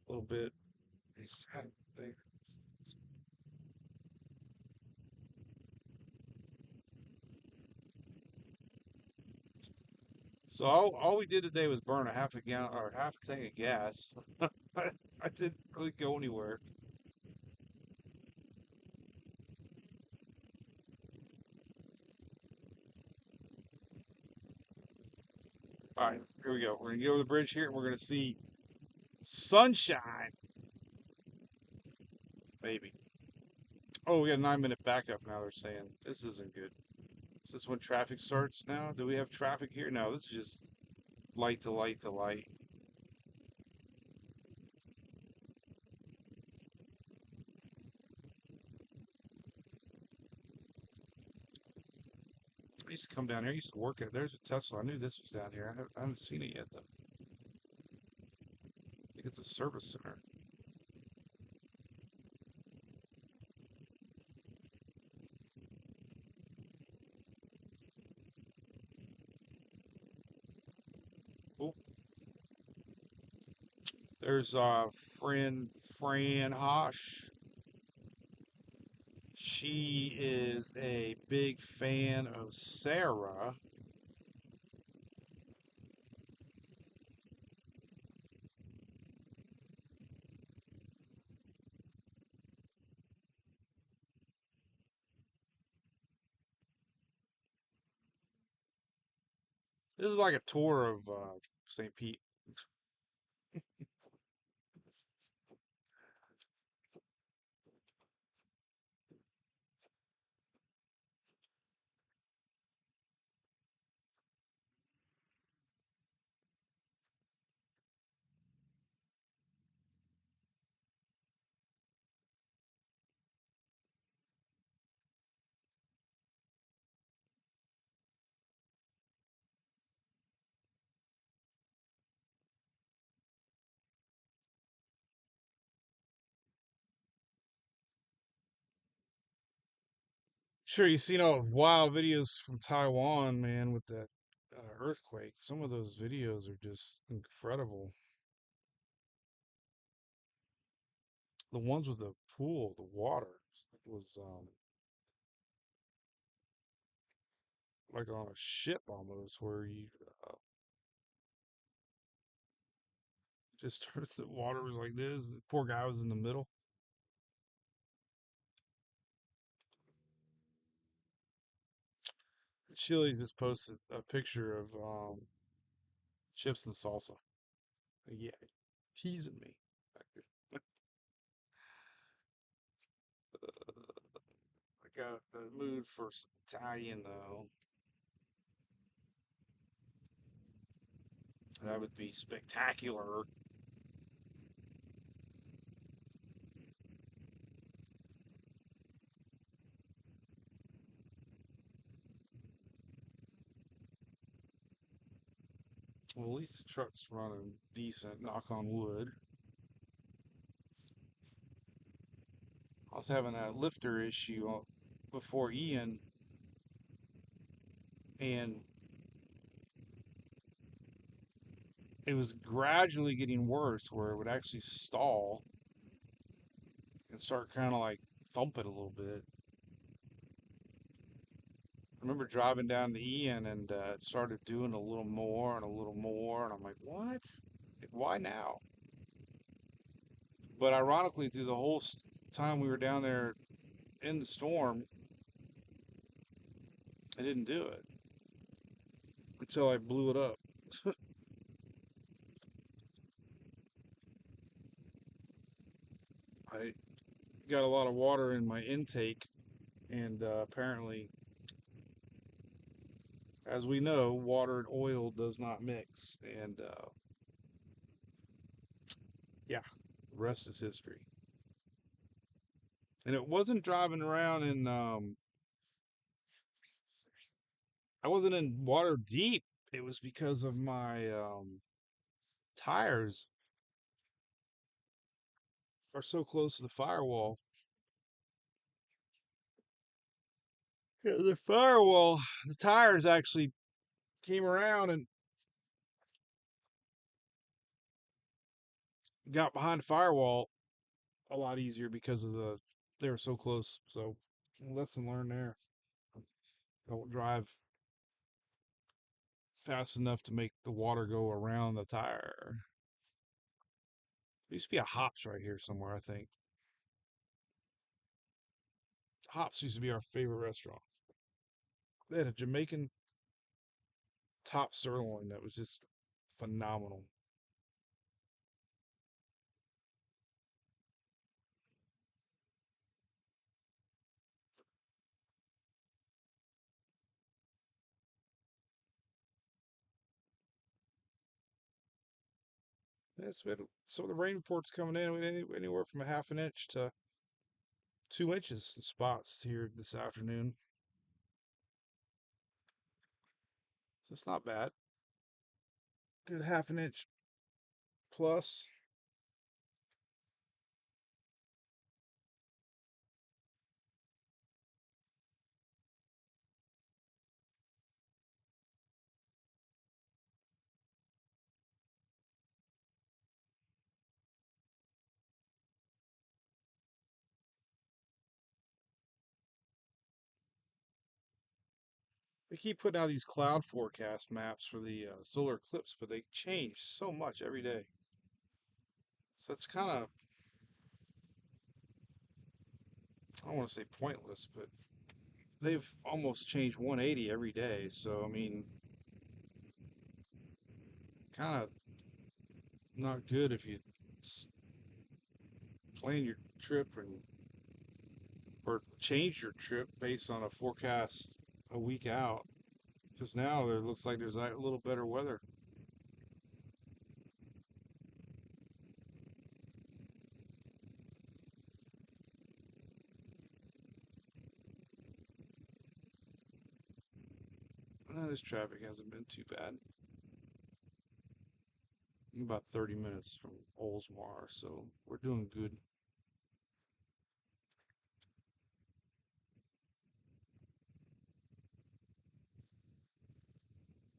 a little bit. So all we did today was burn a half a gallon or half a tank of gas. I didn't really go anywhere. All right, here we go. We're gonna get over the bridge here, and we're gonna see sunshine. Maybe. Oh, we got a 9-minute backup now. They're saying this isn't good. Is this when traffic starts now? Do we have traffic here? No, this is just light to light to light. I used to come down here. I used to work at. There's a Tesla. I knew this was down here. I haven't seen it yet though. I think it's a service center. Oh, there's friend Fran Hosh. She is a big fan of Sarah. This is like a tour of St. Pete. Sure, you've seen all those wild videos from Taiwan, man, with that earthquake. Some of those videos are just incredible. The ones with the pool, the water, was like on a ship almost, where you uh, just the water was like this. The poor guy was in the middle. Chili's just posted a picture of chips and salsa. Yeah, teasing me back there. I got the mood for some Italian though. That would be spectacular. Well, at least the truck's running decent, knock on wood. I was having a lifter issue before Ian, and it was gradually getting worse where it would actually stall. and start kind of like thumping a little bit. I remember driving down the Ian and it started doing a little more and a little more, and I'm like, what? Like, why now? But ironically, through the whole time we were down there in the storm, I didn't do it until I blew it up. I got a lot of water in my intake, and apparently, as we know, water and oil does not mix. And yeah, the rest is history. And it wasn't driving around in, I wasn't in water deep. It was because of my tires are so close to the firewall. Yeah, the firewall, the tires actually came around and got behind the firewall a lot easier because of they were so close. So, lesson learned there. Don't drive fast enough to make the water go around the tire. There used to be a Hops right here somewhere, I think. Hops used to be our favorite restaurant. They had a Jamaican top sirloin that was just phenomenal. Yes, we had some of the rain reports coming in. We had anywhere from a half an inch to 2 inches in spots here this afternoon. So it's not bad. Good half an inch plus. They keep putting out these cloud forecast maps for the solar eclipse, but they change so much every day. So it's kind of, I don't want to say pointless, but they've almost changed 180 every day. So, I mean, kind of not good if you plan your trip or change your trip based on a forecast a week out. Because now there looks like there's a little better weather. This traffic hasn't been too bad. I'm about 30 minutes from Oldsmar, so we're doing good.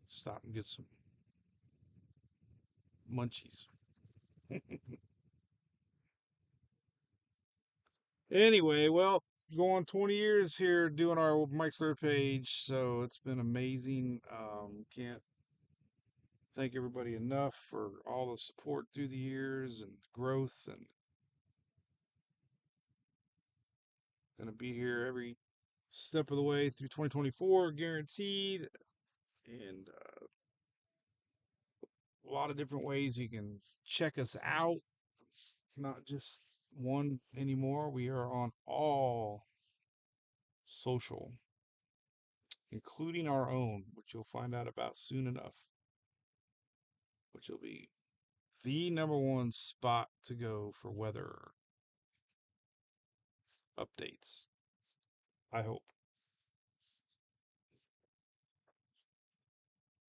Stop and get some munchies. Anyway, well, going 20 years here doing our Mike Slur page, so it's been amazing. Can't thank everybody enough for all the support through the years and growth, and gonna be here every step of the way through 2024, guaranteed. And a lot of different ways you can check us out, not just one anymore. We are on all social, including our own, which you'll find out about soon enough, which will be the number one spot to go for weather updates. I hope.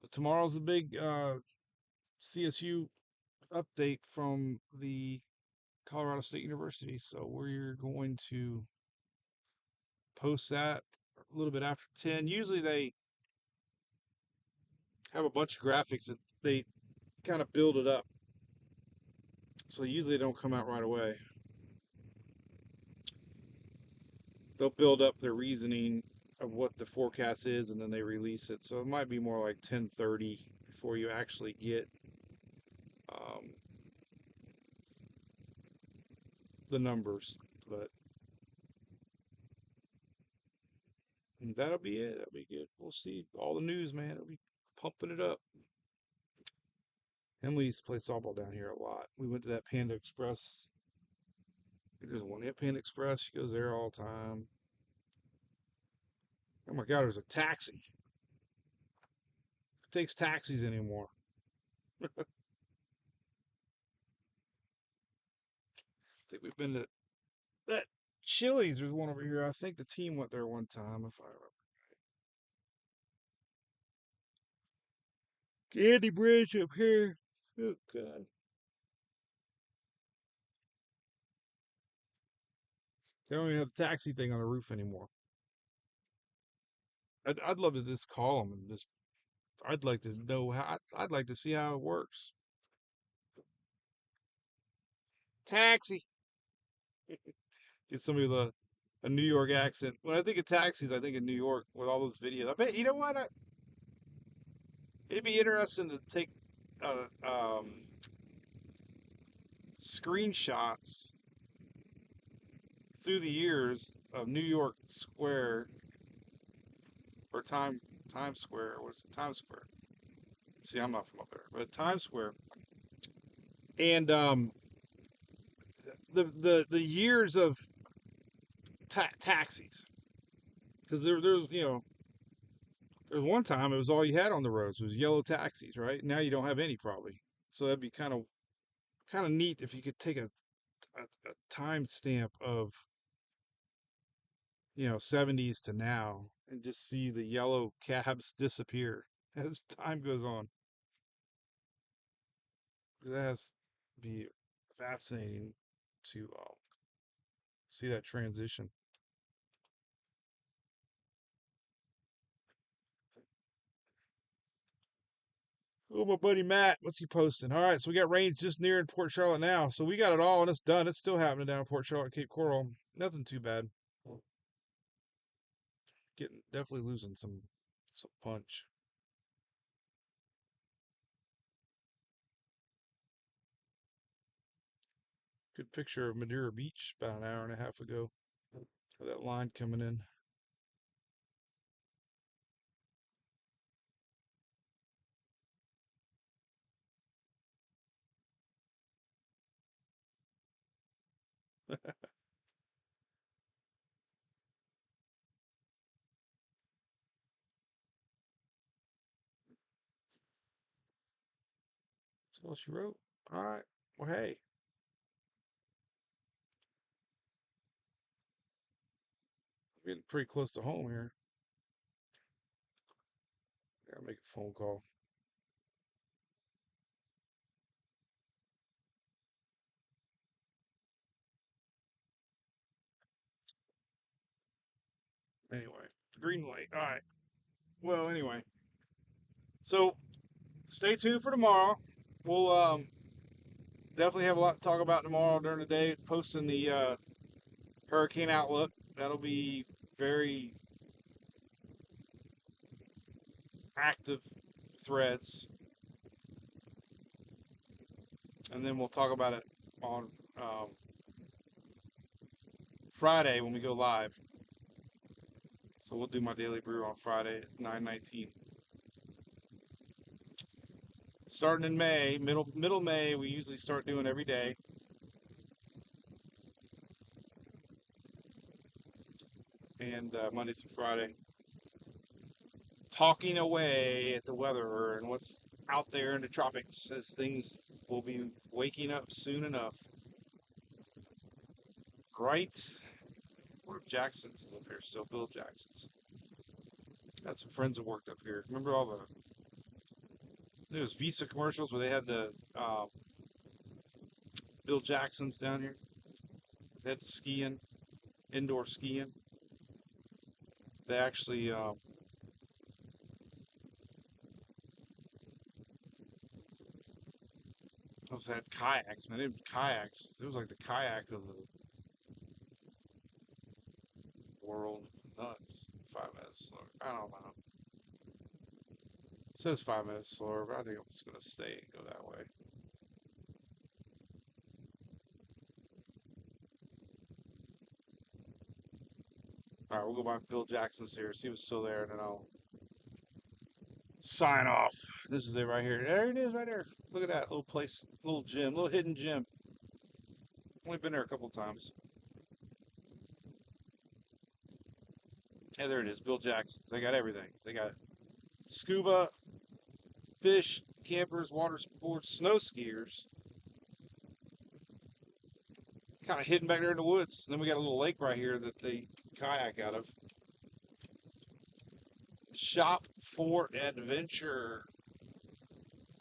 But tomorrow's the big CSU update from the Colorado State University, so we're going to post that a little bit after 10. Usually they have a bunch of graphics that they kind of build it up, so usually they don't come out right away. they'll build up their reasoning of what the forecast is, and then they release it. So it might be more like 10:30 before you actually get um, the numbers. But that'll be it. That'll be good. We'll see all the news, man. It'll be pumping it up. Emily used to play softball down here a lot. We went to that Panda Express. There's one at Panda Express. She goes there all the time. Oh my God, there's a taxi. Who takes taxis anymore? I think we've been to that Chili's. There's one over here. I think the team went there one time, if I remember. Candy Bridge up here. Oh God. They don't even have the taxi thing on the roof anymore. I'd love to just call them and just. I'd like to know how. I'd like to see how it works. Taxi. Get somebody with a New York accent. When I think of taxis, I think of New York with all those videos. I bet you know what? It'd be interesting to take screenshots through the years of New York Square or Times Square. What's it? Times Square? See, I'm not from up there, but Times Square, and the years of taxis, because there's there's one time it was all you had on the roads was yellow taxis, right? Now you don't have any probably. So that'd be kind of neat if you could take a time stamp of 70s to now and just see the yellow cabs disappear as time goes on. That has to be fascinating to see that transition. Oh, my buddy Matt, what's he posting? All right, so we got rain just near in Port Charlotte now. So we got it all and it's done. It's still happening down in Port Charlotte, Cape Coral. Nothing too bad. Getting definitely losing some punch. Good picture of Madeira Beach about an hour and a half ago. That line coming in. That's all she wrote. All right. Well, hey, we're getting pretty close to home here. Gotta make a phone call. Anyway, green light. All right. Well, anyway, so stay tuned for tomorrow. We'll definitely have a lot to talk about tomorrow during the day. Posting the hurricane outlook. That'll be very active threads, and then we'll talk about it on Friday when we go live. So we'll do my daily brew on Friday at 9:19. Starting in May, middle May, we usually start doing every day. And Monday through Friday, talking away at the weather and what's out there in the tropics as things will be waking up soon enough. Right? Or Jackson's is up here still, Bill Jackson's. Got some friends that worked up here. Remember all those Visa commercials where they had the Bill Jackson's down here? They had skiing, indoor skiing. They actually also had kayaks, man. They had kayaks. It was like the kayak of the World nuts. 5 minutes slower. I don't know. It says 5 minutes slower, but I think I'm just gonna stay and go that way. All right, we'll go by Bill Jackson's here, see if it's still there, and then I'll sign off. This is it right here. There it is, right there. Look at that little place, little gym, little hidden gym. Only been there a couple times. Yeah, there it is, Bill Jackson's. They got everything. They got scuba, fish, campers, water sports, snow skiers. Kind of hidden back there in the woods. And then we got a little lake right here that they kayak out of. Shop for Adventure.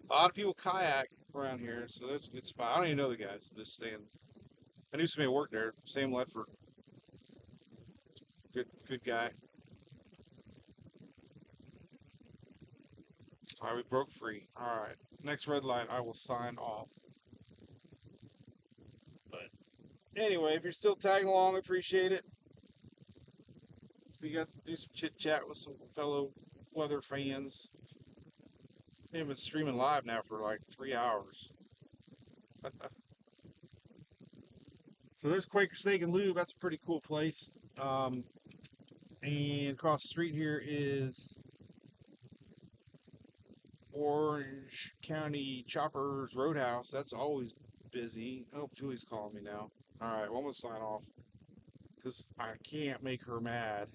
A lot of people kayak around here, so that's a good spot. I don't even know the guys. I'm just saying. I knew somebody who worked there. Sam Ledford. Good guy. All right, we broke free. All right. Next red light, I will sign off. But anyway, if you're still tagging along, I appreciate it. We got to do some chit chat with some fellow weather fans. They've been streaming live now for like 3 hours. So there's Quaker Steak and Lube. That's a pretty cool place. And across the street here is Orange County Choppers Roadhouse. That's always busy. Oh, Julie's calling me now. All right, well, I'm gonna sign off because I can't make her mad.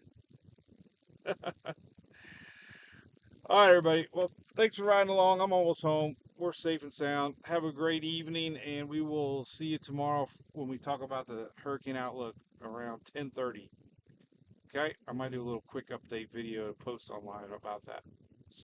All right, everybody. Well, thanks for riding along. I'm almost home. We're safe and sound. Have a great evening, and we will see you tomorrow when we talk about the hurricane outlook around 10:30. Okay? I might do a little quick update video to post online about that.